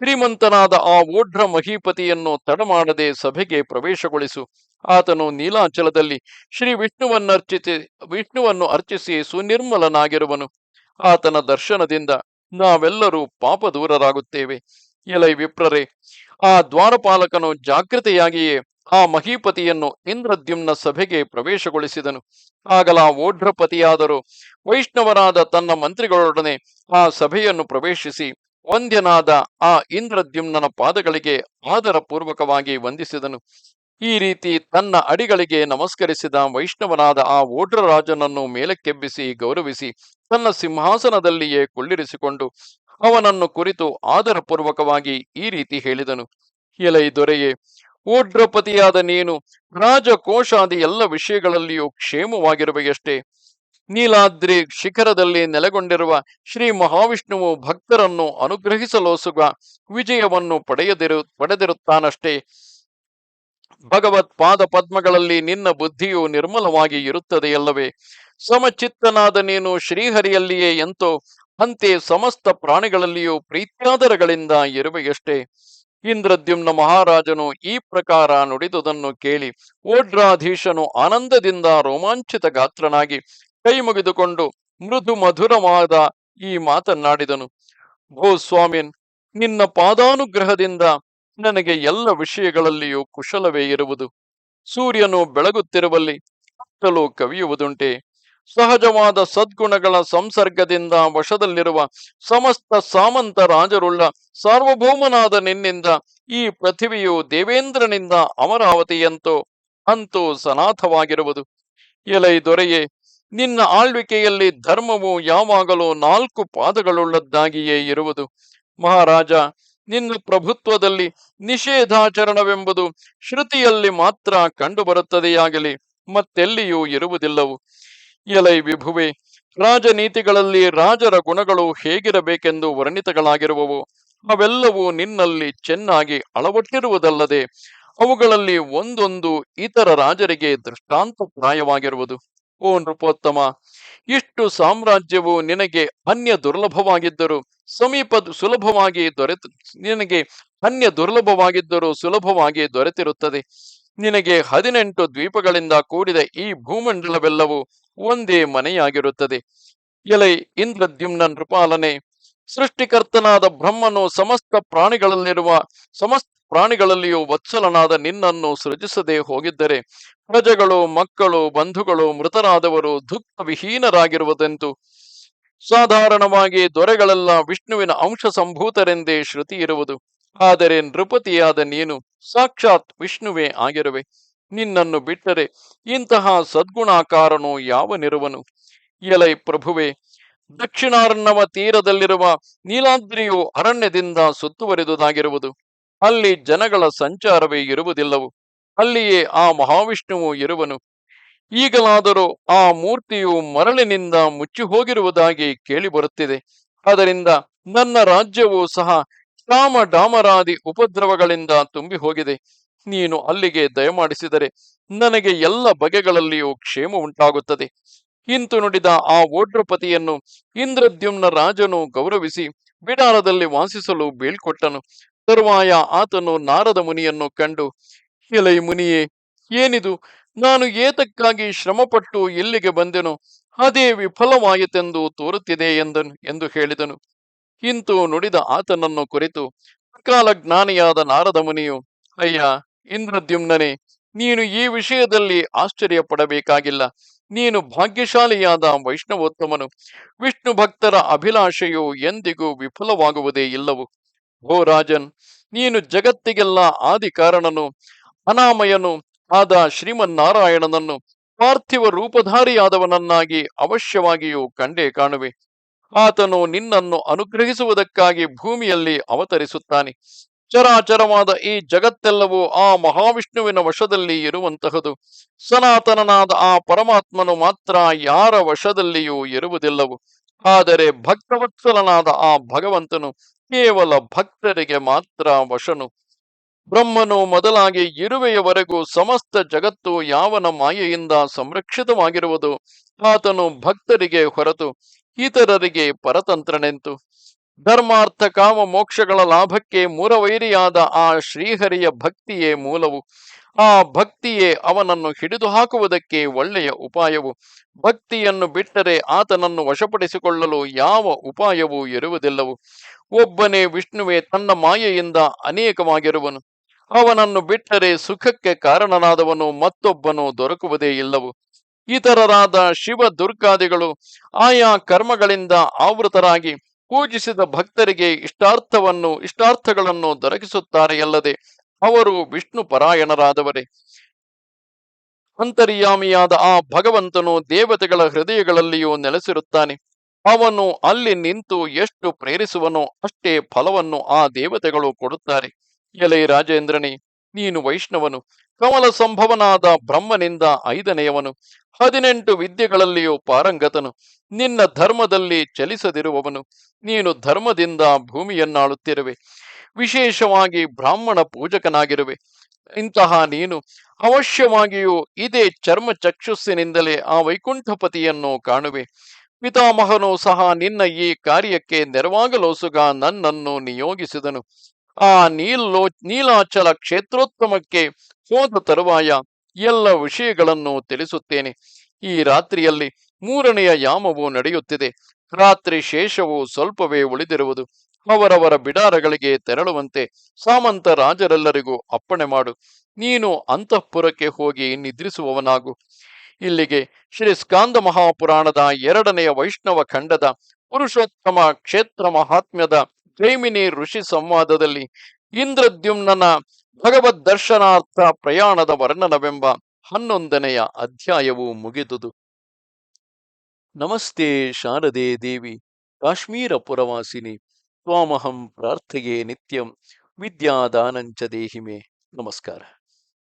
ಶ್ರೀಮಂತನಾದ ಆ ಓಢ್ರ ಮಹೀಪತಿಯನ್ನು ತಡಮಾಡದೆ ಸಭೆಗೆ ಪ್ರವೇಶಗೊಳಿಸು. ಆತನು ನೀಲಾಚಲದಲ್ಲಿ ಶ್ರೀ ವಿಷ್ಣುವನ್ನು ಅರ್ಚಿಸಿ ಸುನಿರ್ಮಲನಾಗಿರುವನು. ಆತನ ದರ್ಶನದಿಂದ ನಾವೆಲ್ಲರೂ ಪಾಪ ದೂರರಾಗುತ್ತೇವೆ. ಎಲೈ ವಿಪ್ರರೇ, ಆ ದ್ವಾರಪಾಲಕನು ಜಾಗೃತೆಯಾಗಿಯೇ ಆ ಮಹೀಪತಿಯನ್ನು ಇಂದ್ರದ್ಯುಮ್ನ ಸಭೆಗೆ ಪ್ರವೇಶಗೊಳಿಸಿದನು. ಆಗಲ ಓಢ್ರಪತಿಯಾದರೂ ವೈಷ್ಣವರಾದ ತನ್ನ ಮಂತ್ರಿಗಳೊಡನೆ ಆ ಸಭೆಯನ್ನು ಪ್ರವೇಶಿಸಿ ವಂದ್ಯನಾದ ಆ ಇಂದ್ರದ್ಯುಮ್ನ ಪಾದಗಳಿಗೆ ಆದರ ಪೂರ್ವಕವಾಗಿ ವಂದಿಸಿದನು. ಈ ರೀತಿ ತನ್ನ ಅಡಿಗಳಿಗೆ ನಮಸ್ಕರಿಸಿದ ವೈಷ್ಣವನಾದ ಆ ಓಢ್ರರಾಜನನ್ನು ಮೇಲಕ್ಕೆಬ್ಬಿಸಿ ಗೌರವಿಸಿ ತನ್ನ ಸಿಂಹಾಸನದಲ್ಲಿಯೇ ಕುಳ್ಳಿರಿಸಿಕೊಂಡು ಅವನನ್ನು ಕುರಿತು ಆದರಪೂರ್ವಕವಾಗಿ ಈ ರೀತಿ ಹೇಳಿದನು. ಎಲೈ ದೊರೆಯೇ, ಓಢ್ರಪತಿಯಾದ ನೀನು ರಾಜಕೋಶಾದಿ ಎಲ್ಲ ವಿಷಯಗಳಲ್ಲಿಯೂ ಕ್ಷೇಮವಾಗಿರುವೆಯಷ್ಟೇ. ನೀಲಾದ್ರಿ ಶಿಖರದಲ್ಲಿ ನೆಲೆಗೊಂಡಿರುವ ಶ್ರೀ ಮಹಾವಿಷ್ಣುವು ಭಕ್ತರನ್ನು ಅನುಗ್ರಹಿಸಲೋಸುಗ ವಿಜಯವನ್ನು ಪಡೆದಿರುತ್ತಾನಷ್ಟೇ. ಭಗವತ್ ಪಾದ ಪದ್ಮಗಳಲ್ಲಿ ನಿನ್ನ ಬುದ್ಧಿಯು ನಿರ್ಮಲವಾಗಿ ಇರುತ್ತದೆಯಲ್ಲವೇ? ಸಮಚಿತ್ತನಾದ ನೀನು ಶ್ರೀಹರಿಯಲ್ಲಿಯೇ ಎಂತೋ ಅಂತೆ ಸಮಸ್ತ ಪ್ರಾಣಿಗಳಲ್ಲಿಯೂ ಪ್ರೀತ್ಯಾದರಗಳಿಂದ ಇರುವೆಯಷ್ಟೇ. ಇಂದ್ರದ್ಯುಮ್ನ ಮಹಾರಾಜನು ಈ ಪ್ರಕಾರ ನುಡಿದುದನ್ನು ಕೇಳಿ ಓಢ್ರಾಧೀಶನು ಆನಂದದಿಂದ ರೋಮಾಂಚಿತ ಗಾತ್ರನಾಗಿ ಕೈ ಮುಗಿದುಕೊಂಡು ಮೃದು ಮಧುರವಾದ ಈ ಮಾತನ್ನಾಡಿದನು. ಭೋ ಸ್ವಾಮಿನ್, ನಿನ್ನ ಪಾದಾನುಗ್ರಹದಿಂದ ನನಗೆ ಎಲ್ಲ ವಿಷಯಗಳಲ್ಲಿಯೂ ಕುಶಲವೇ ಇರುವುದು. ಸೂರ್ಯನು ಬೆಳಗುತ್ತಿರುವಲ್ಲಿ ಕತ್ತಲು ಕವಿಯುವುದುಂಟೆ? ಸಹಜವಾದ ಸದ್ಗುಣಗಳ ಸಂಸರ್ಗದಿಂದ ವಶದಲ್ಲಿರುವ ಸಮಸ್ತ ಸಾಮಂತ ರಾಜರುಳ್ಳ ಸಾರ್ವಭೌಮನಾದ ನಿನ್ನಿಂದ ಈ ಪೃಥಿವಿಯು ದೇವೇಂದ್ರನಿಂದ ಅಮರಾವತಿಯಂತೋ ಅಂತೂ ಸನಾಥವಾಗಿರುವುದು. ಎಲೈ ದೊರೆಯೇ, ನಿನ್ನ ಆಳ್ವಿಕೆಯಲ್ಲಿ ಧರ್ಮವು ಯಾವಾಗಲೂ 4 ಪಾದಗಳುಳ್ಳದ್ದಾಗಿಯೇ ಇರುವುದು. ಮಹಾರಾಜ, ನಿನ್ನ ಪ್ರಭುತ್ವದಲ್ಲಿ ನಿಷೇಧಾಚರಣವೆಂಬುದು ಶ್ರುತಿಯಲ್ಲಿ ಮಾತ್ರ ಕಂಡುಬರುತ್ತದೆಯಾಗಲಿ ಮತ್ತೆಲ್ಲಿಯೂ ಇರುವುದಿಲ್ಲವು. ಎಲೈ ವಿಭುವೆ, ರಾಜನೀತಿಗಳಲ್ಲಿ ರಾಜರ ಗುಣಗಳು ಹೇಗಿರಬೇಕೆಂದು ವರ್ಣಿತಗಳಾಗಿರುವವು ಅವೆಲ್ಲವೂ ನಿನ್ನಲ್ಲಿ ಚೆನ್ನಾಗಿ ಅಳವಟ್ಟಿರುವುದಲ್ಲದೆ ಅವುಗಳಲ್ಲಿ ಒಂದೊಂದು ಇತರ ರಾಜರಿಗೆ ದೃಷ್ಟಾಂತಪ್ರಾಯವಾಗಿರುವುದು. ಓ ನೃಪೋತ್ತಮ, ಇಷ್ಟು ಸಾಮ್ರಾಜ್ಯವು ನಿನಗೆ ಅನ್ಯ ದುರ್ಲಭವಾಗಿದ್ದರೂ ಸುಲಭವಾಗಿ ನಿನಗೆ ಅನ್ಯ ದುರ್ಲಭವಾಗಿದ್ದರೂ ಸುಲಭವಾಗಿ ದೊರೆತಿರುತ್ತದೆ. ನಿನಗೆ 18 ದ್ವೀಪಗಳಿಂದ ಕೂಡಿದ ಈ ಭೂಮಂಡಲವೆಲ್ಲವೂ ಒಂದೇ ಮನೆಯಾಗಿರುತ್ತದೆ. ಎಲೈ ಇಂದ್ರದ್ಯುಮ್ನ ನೃಪಾಲನೆ, ಸೃಷ್ಟಿಕರ್ತನಾದ ಬ್ರಹ್ಮನು ಸಮಸ್ತ ಪ್ರಾಣಿಗಳಲ್ಲಿಯೂ ವತ್ಸಲನಾದ ನಿನ್ನನ್ನು ಸೃಜಿಸದೆ ಹೋಗಿದ್ದರೆ ಪ್ರಜೆಗಳು, ಮಕ್ಕಳು, ಬಂಧುಗಳು, ಮೃತರಾದವರು ದುಃಖ ವಿಹೀನರಾಗಿರುವುದೆಂತು. ಸಾಧಾರಣವಾಗಿ ದೊರೆಗಳೆಲ್ಲ ವಿಷ್ಣುವಿನ ಅಂಶ ಸಂಭೂತರೆಂದೇ ಶ್ರುತಿ ಇರುವುದು. ಆದರೆ ನೃಪತಿಯಾದ ನೀನು ಸಾಕ್ಷಾತ್ ವಿಷ್ಣುವೇ ಆಗಿರುವೆ. ನಿನ್ನನ್ನು ಬಿಟ್ಟರೆ ಇಂತಹ ಸದ್ಗುಣಾಕಾರನು ಯಾವನಿರುವನು? ಎಲೈ ಪ್ರಭುವೆ, ದಕ್ಷಿಣಾರ್ಣವ ತೀರದಲ್ಲಿರುವ ನೀಲಾದ್ರಿಯು ಅರಣ್ಯದಿಂದ ಸುತ್ತುವರಿದುದಾಗಿರುವುದು. ಅಲ್ಲಿ ಜನಗಳ ಸಂಚಾರವೇ ಇರುವುದಿಲ್ಲವು. ಅಲ್ಲಿಯೇ ಆ ಮಹಾವಿಷ್ಣುವು ಇರುವನು. ಈಗಲಾದರೂ ಆ ಮೂರ್ತಿಯು ಮರಳಿನಿಂದ ಮುಚ್ಚಿ ಹೋಗಿರುವುದಾಗಿ ಕೇಳಿ ಬರುತ್ತಿದೆ. ಅದರಿಂದ ನನ್ನ ರಾಜ್ಯವೂ ಸಹ ಶ್ರಾಮ ಡಾಮರಾದಿ ಉಪದ್ರವಗಳಿಂದ ತುಂಬಿ ಹೋಗಿದೆ. ನೀನು ಅಲ್ಲಿಗೆ ದಯಮಾಡಿಸಿದರೆ ನನಗೆ ಎಲ್ಲ ಬಗೆಗಳಲ್ಲಿಯೂ ಕ್ಷೇಮ ಉಂಟಾಗುತ್ತದೆ. ಇಂತು ನುಡಿದ ಆ ಓಡ್ರಪತಿಯನ್ನು ಇಂದ್ರದ್ಯುಮ್ನ ರಾಜನು ಗೌರವಿಸಿ ಬಿಡಾರದಲ್ಲಿ ವಾಸಿಸಲು ಬೀಳ್ಕೊಟ್ಟನು. ತರುವಾಯ ಆತನು ನಾರದ ಮುನಿಯನ್ನು ಕಂಡು, ಎಲೈ ಮುನಿಯೇ, ಏನಿದು? ನಾನು ಏತಕ್ಕಾಗಿ ಶ್ರಮಪಟ್ಟು ಇಲ್ಲಿಗೆ ಬಂದೆನು, ಅದೇ ವಿಫಲವಾಯಿತೆಂದು ತೋರುತ್ತಿದೆ ಎಂದು ಹೇಳಿದನು. ಇಂತು ನುಡಿದ ಆತನನ್ನು ಕುರಿತು ಅಕಾಲ ಜ್ಞಾನಿಯಾದ ನಾರದ ಮುನಿಯು, ಅಯ್ಯ ಇಂದ್ರದ್ಯುಮ್ನನೇ, ನೀನು ಈ ವಿಷಯದಲ್ಲಿ ಆಶ್ಚರ್ಯ ಪಡಬೇಕಾಗಿಲ್ಲ. ನೀನು ಭಾಗ್ಯಶಾಲಿಯಾದ ವೈಷ್ಣವೋತ್ತಮನು. ವಿಷ್ಣು ಭಕ್ತರ ಅಭಿಲಾಷೆಯು ಎಂದಿಗೂ ವಿಫಲವಾಗುವುದೇ ಇಲ್ಲವು. ಓ ರಾಜನ್, ನೀನು ಜಗತ್ತಿಗೆಲ್ಲ ಆದಿ ಕಾರಣನು, ಅನಾಮಯನು ಆದ ಶ್ರೀಮನ್ನಾರಾಯಣನನ್ನು ಪಾರ್ಥಿವ ರೂಪಧಾರಿಯಾದವನನ್ನಾಗಿ ಅವಶ್ಯವಾಗಿಯೂ ಕಂಡೇ ಕಾಣುವೆ. ಆತನು ನಿನ್ನನ್ನು ಅನುಗ್ರಹಿಸುವುದಕ್ಕಾಗಿ ಭೂಮಿಯಲ್ಲಿ ಅವತರಿಸುತ್ತಾನೆ. ಚರಾಚರವಾದ ಈ ಜಗತ್ತೆಲ್ಲವೂ ಆ ಮಹಾವಿಷ್ಣುವಿನ ವಶದಲ್ಲಿ ಇರುವಂತಹದು. ಸನಾತನನಾದ ಆ ಪರಮಾತ್ಮನು ಮಾತ್ರ ಯಾರ ವಶದಲ್ಲಿಯೂ ಇರುವುದಿಲ್ಲವು. ಆದರೆ ಭಕ್ತವತ್ಸಲನಾದ ಆ ಭಗವಂತನು ಕೇವಲ ಭಕ್ತರಿಗೆ ಮಾತ್ರ ವಶನು. ಬ್ರಹ್ಮನು ಮೊದಲಾಗಿ ಇರುವೆಯವರೆಗೂ ಸಮಸ್ತ ಜಗತ್ತು ಯಾವನ ಮಾಯೆಯಿಂದ ಸಂರಕ್ಷಿತವಾಗಿರುವುದು ಆತನು ಭಕ್ತರಿಗೆ ಹೊರತು ಇತರರಿಗೆ ಪರತಂತ್ರನೆಂತು. ಧರ್ಮಾರ್ಥ ಕಾಮ ಮೋಕ್ಷಗಳ ಲಾಭಕ್ಕೆ ಮೂರವೈರಿಯಾದ ಆ ಶ್ರೀಹರಿಯ ಭಕ್ತಿಯೇ ಮೂಲವು. ಆ ಭಕ್ತಿಯೇ ಅವನನ್ನು ಹಿಡಿದು ಹಾಕುವುದಕ್ಕೆ ಒಳ್ಳೆಯ ಉಪಾಯವು. ಭಕ್ತಿಯನ್ನು ಬಿಟ್ಟರೆ ಆತನನ್ನು ವಶಪಡಿಸಿಕೊಳ್ಳಲು ಯಾವ ಉಪಾಯವೂ ಇರುವುದಿಲ್ಲವು. ಒಬ್ಬನೇ ವಿಷ್ಣುವೇ ತನ್ನ ಮಾಯೆಯಿಂದ ಅನೇಕವಾಗಿರುವನು. ಅವನನ್ನು ಬಿಟ್ಟರೆ ಸುಖಕ್ಕೆ ಕಾರಣನಾದವನು ಮತ್ತೊಬ್ಬನು ದೊರಕುವುದೇ ಇಲ್ಲವು. ಇತರರಾದ ಶಿವ ದುರ್ಗಾದಿಗಳು ಆಯಾ ಕರ್ಮಗಳಿಂದ ಆವೃತರಾಗಿ ಪೂಜಿಸಿದ ಭಕ್ತರಿಗೆ ಇಷ್ಟಾರ್ಥಗಳನ್ನು ದೊರಕಿಸುತ್ತಾರೆಯಲ್ಲದೆ ಅವರು ವಿಷ್ಣು ಪರಾಯಣರಾದವರೇ. ಅಂತರ್ಯಾಮಿಯಾದ ಆ ಭಗವಂತನು ದೇವತೆಗಳ ಹೃದಯಗಳಲ್ಲಿಯೂ ನೆಲೆಸಿರುತ್ತಾನೆ. ಅವನು ಅಲ್ಲಿ ನಿಂತು ಎಷ್ಟು ಪ್ರೇರಿಸುವನೋ ಅಷ್ಟೇ ಫಲವನ್ನು ಆ ದೇವತೆಗಳು ಕೊಡುತ್ತಾರೆ. ಎಲೈ ರಾಜೇಂದ್ರನೇ, ನೀನು ವೈಷ್ಣವನು, ಕಮಲ ಸಂಭವನಾದ ಬ್ರಹ್ಮನಿಂದ 5ನೆಯವನು, 18 ವಿದ್ಯೆಗಳಲ್ಲಿಯೂ ಪಾರಂಗತನು, ನಿನ್ನ ಧರ್ಮದಲ್ಲಿ ಚಲಿಸದಿರುವವನು. ನೀನು ಧರ್ಮದಿಂದ ಭೂಮಿಯನ್ನಾಳುತ್ತಿರುವೆ. ವಿಶೇಷವಾಗಿ ಬ್ರಾಹ್ಮಣ ಪೂಜಕನಾಗಿರುವೆ. ಇಂತಹ ನೀನು ಅವಶ್ಯವಾಗಿಯೂ ಇದೇ ಚರ್ಮ ಚಕ್ಷುಸ್ಸಿನಿಂದಲೇ ಆ ವೈಕುಂಠಪತಿಯನ್ನು ಕಾಣುವೆ. ಪಿತಾಮಹನು ಸಹ ನಿನ್ನ ಈ ಕಾರ್ಯಕ್ಕೆ ನೆರವಾಗಲೋಸುಗ ನನ್ನನ್ನು ನಿಯೋಗಿಸಿದನು. ಆ ನೀಲಾಚಲ ಕ್ಷೇತ್ರೋತ್ತಮಕ್ಕೆ ಹೋದ ತರುವಾಯ ಎಲ್ಲ ವಿಷಯಗಳನ್ನು ತಿಳಿಸುತ್ತೇನೆ. ಈ ರಾತ್ರಿಯಲ್ಲಿ 3ನೆಯ ಯಾಮವು ನಡೆಯುತ್ತಿದೆ. ರಾತ್ರಿ ಶೇಷವು ಸ್ವಲ್ಪವೇ ಉಳಿದಿರುವುದು. ಅವರವರ ಬಿಡಾರಗಳಿಗೆ ತೆರಳುವಂತೆ ಸಾಮಂತ ರಾಜರೆಲ್ಲರಿಗೂ ಅಪ್ಪಣೆ ಮಾಡು. ನೀನು ಅಂತಃಪುರಕ್ಕೆ ಹೋಗಿ ನಿದ್ರಿಸುವವನಾಗು. ಇಲ್ಲಿಗೆ ಶ್ರೀ ಸ್ಕಾಂದ ಮಹಾಪುರಾಣದ 2ನೆಯ ವೈಷ್ಣವ ಖಂಡದ ಪುರುಷೋತ್ತಮ ಕ್ಷೇತ್ರ ಮಹಾತ್ಮ್ಯದ ಜೈಮಿನಿ ಋಷಿ ಸಂವಾದದಲ್ಲಿ ಇಂದ್ರದ್ಯುಮ್ನನ ಭಗವದ್ ದರ್ಶನಾರ್ಥ ಪ್ರಯಾಣದ ವರ್ಣನವೆಂಬ 11ನೆಯ ಅಧ್ಯಾಯವು ಮುಗಿದುದು. ನಮಸ್ತೆ ಶಾರದೆ ದೇವಿ ಕಾಶ್ಮೀರ ಪುರವಾಸಿನಿ ತ್ವಾಮಹಂ ಪ್ರಾರ್ಥೆಯೇ ನಿತ್ಯಂ ವಿದ್ಯಾದಾನಂಚ ದೇಹಿಮೆ. ನಮಸ್ಕಾರ.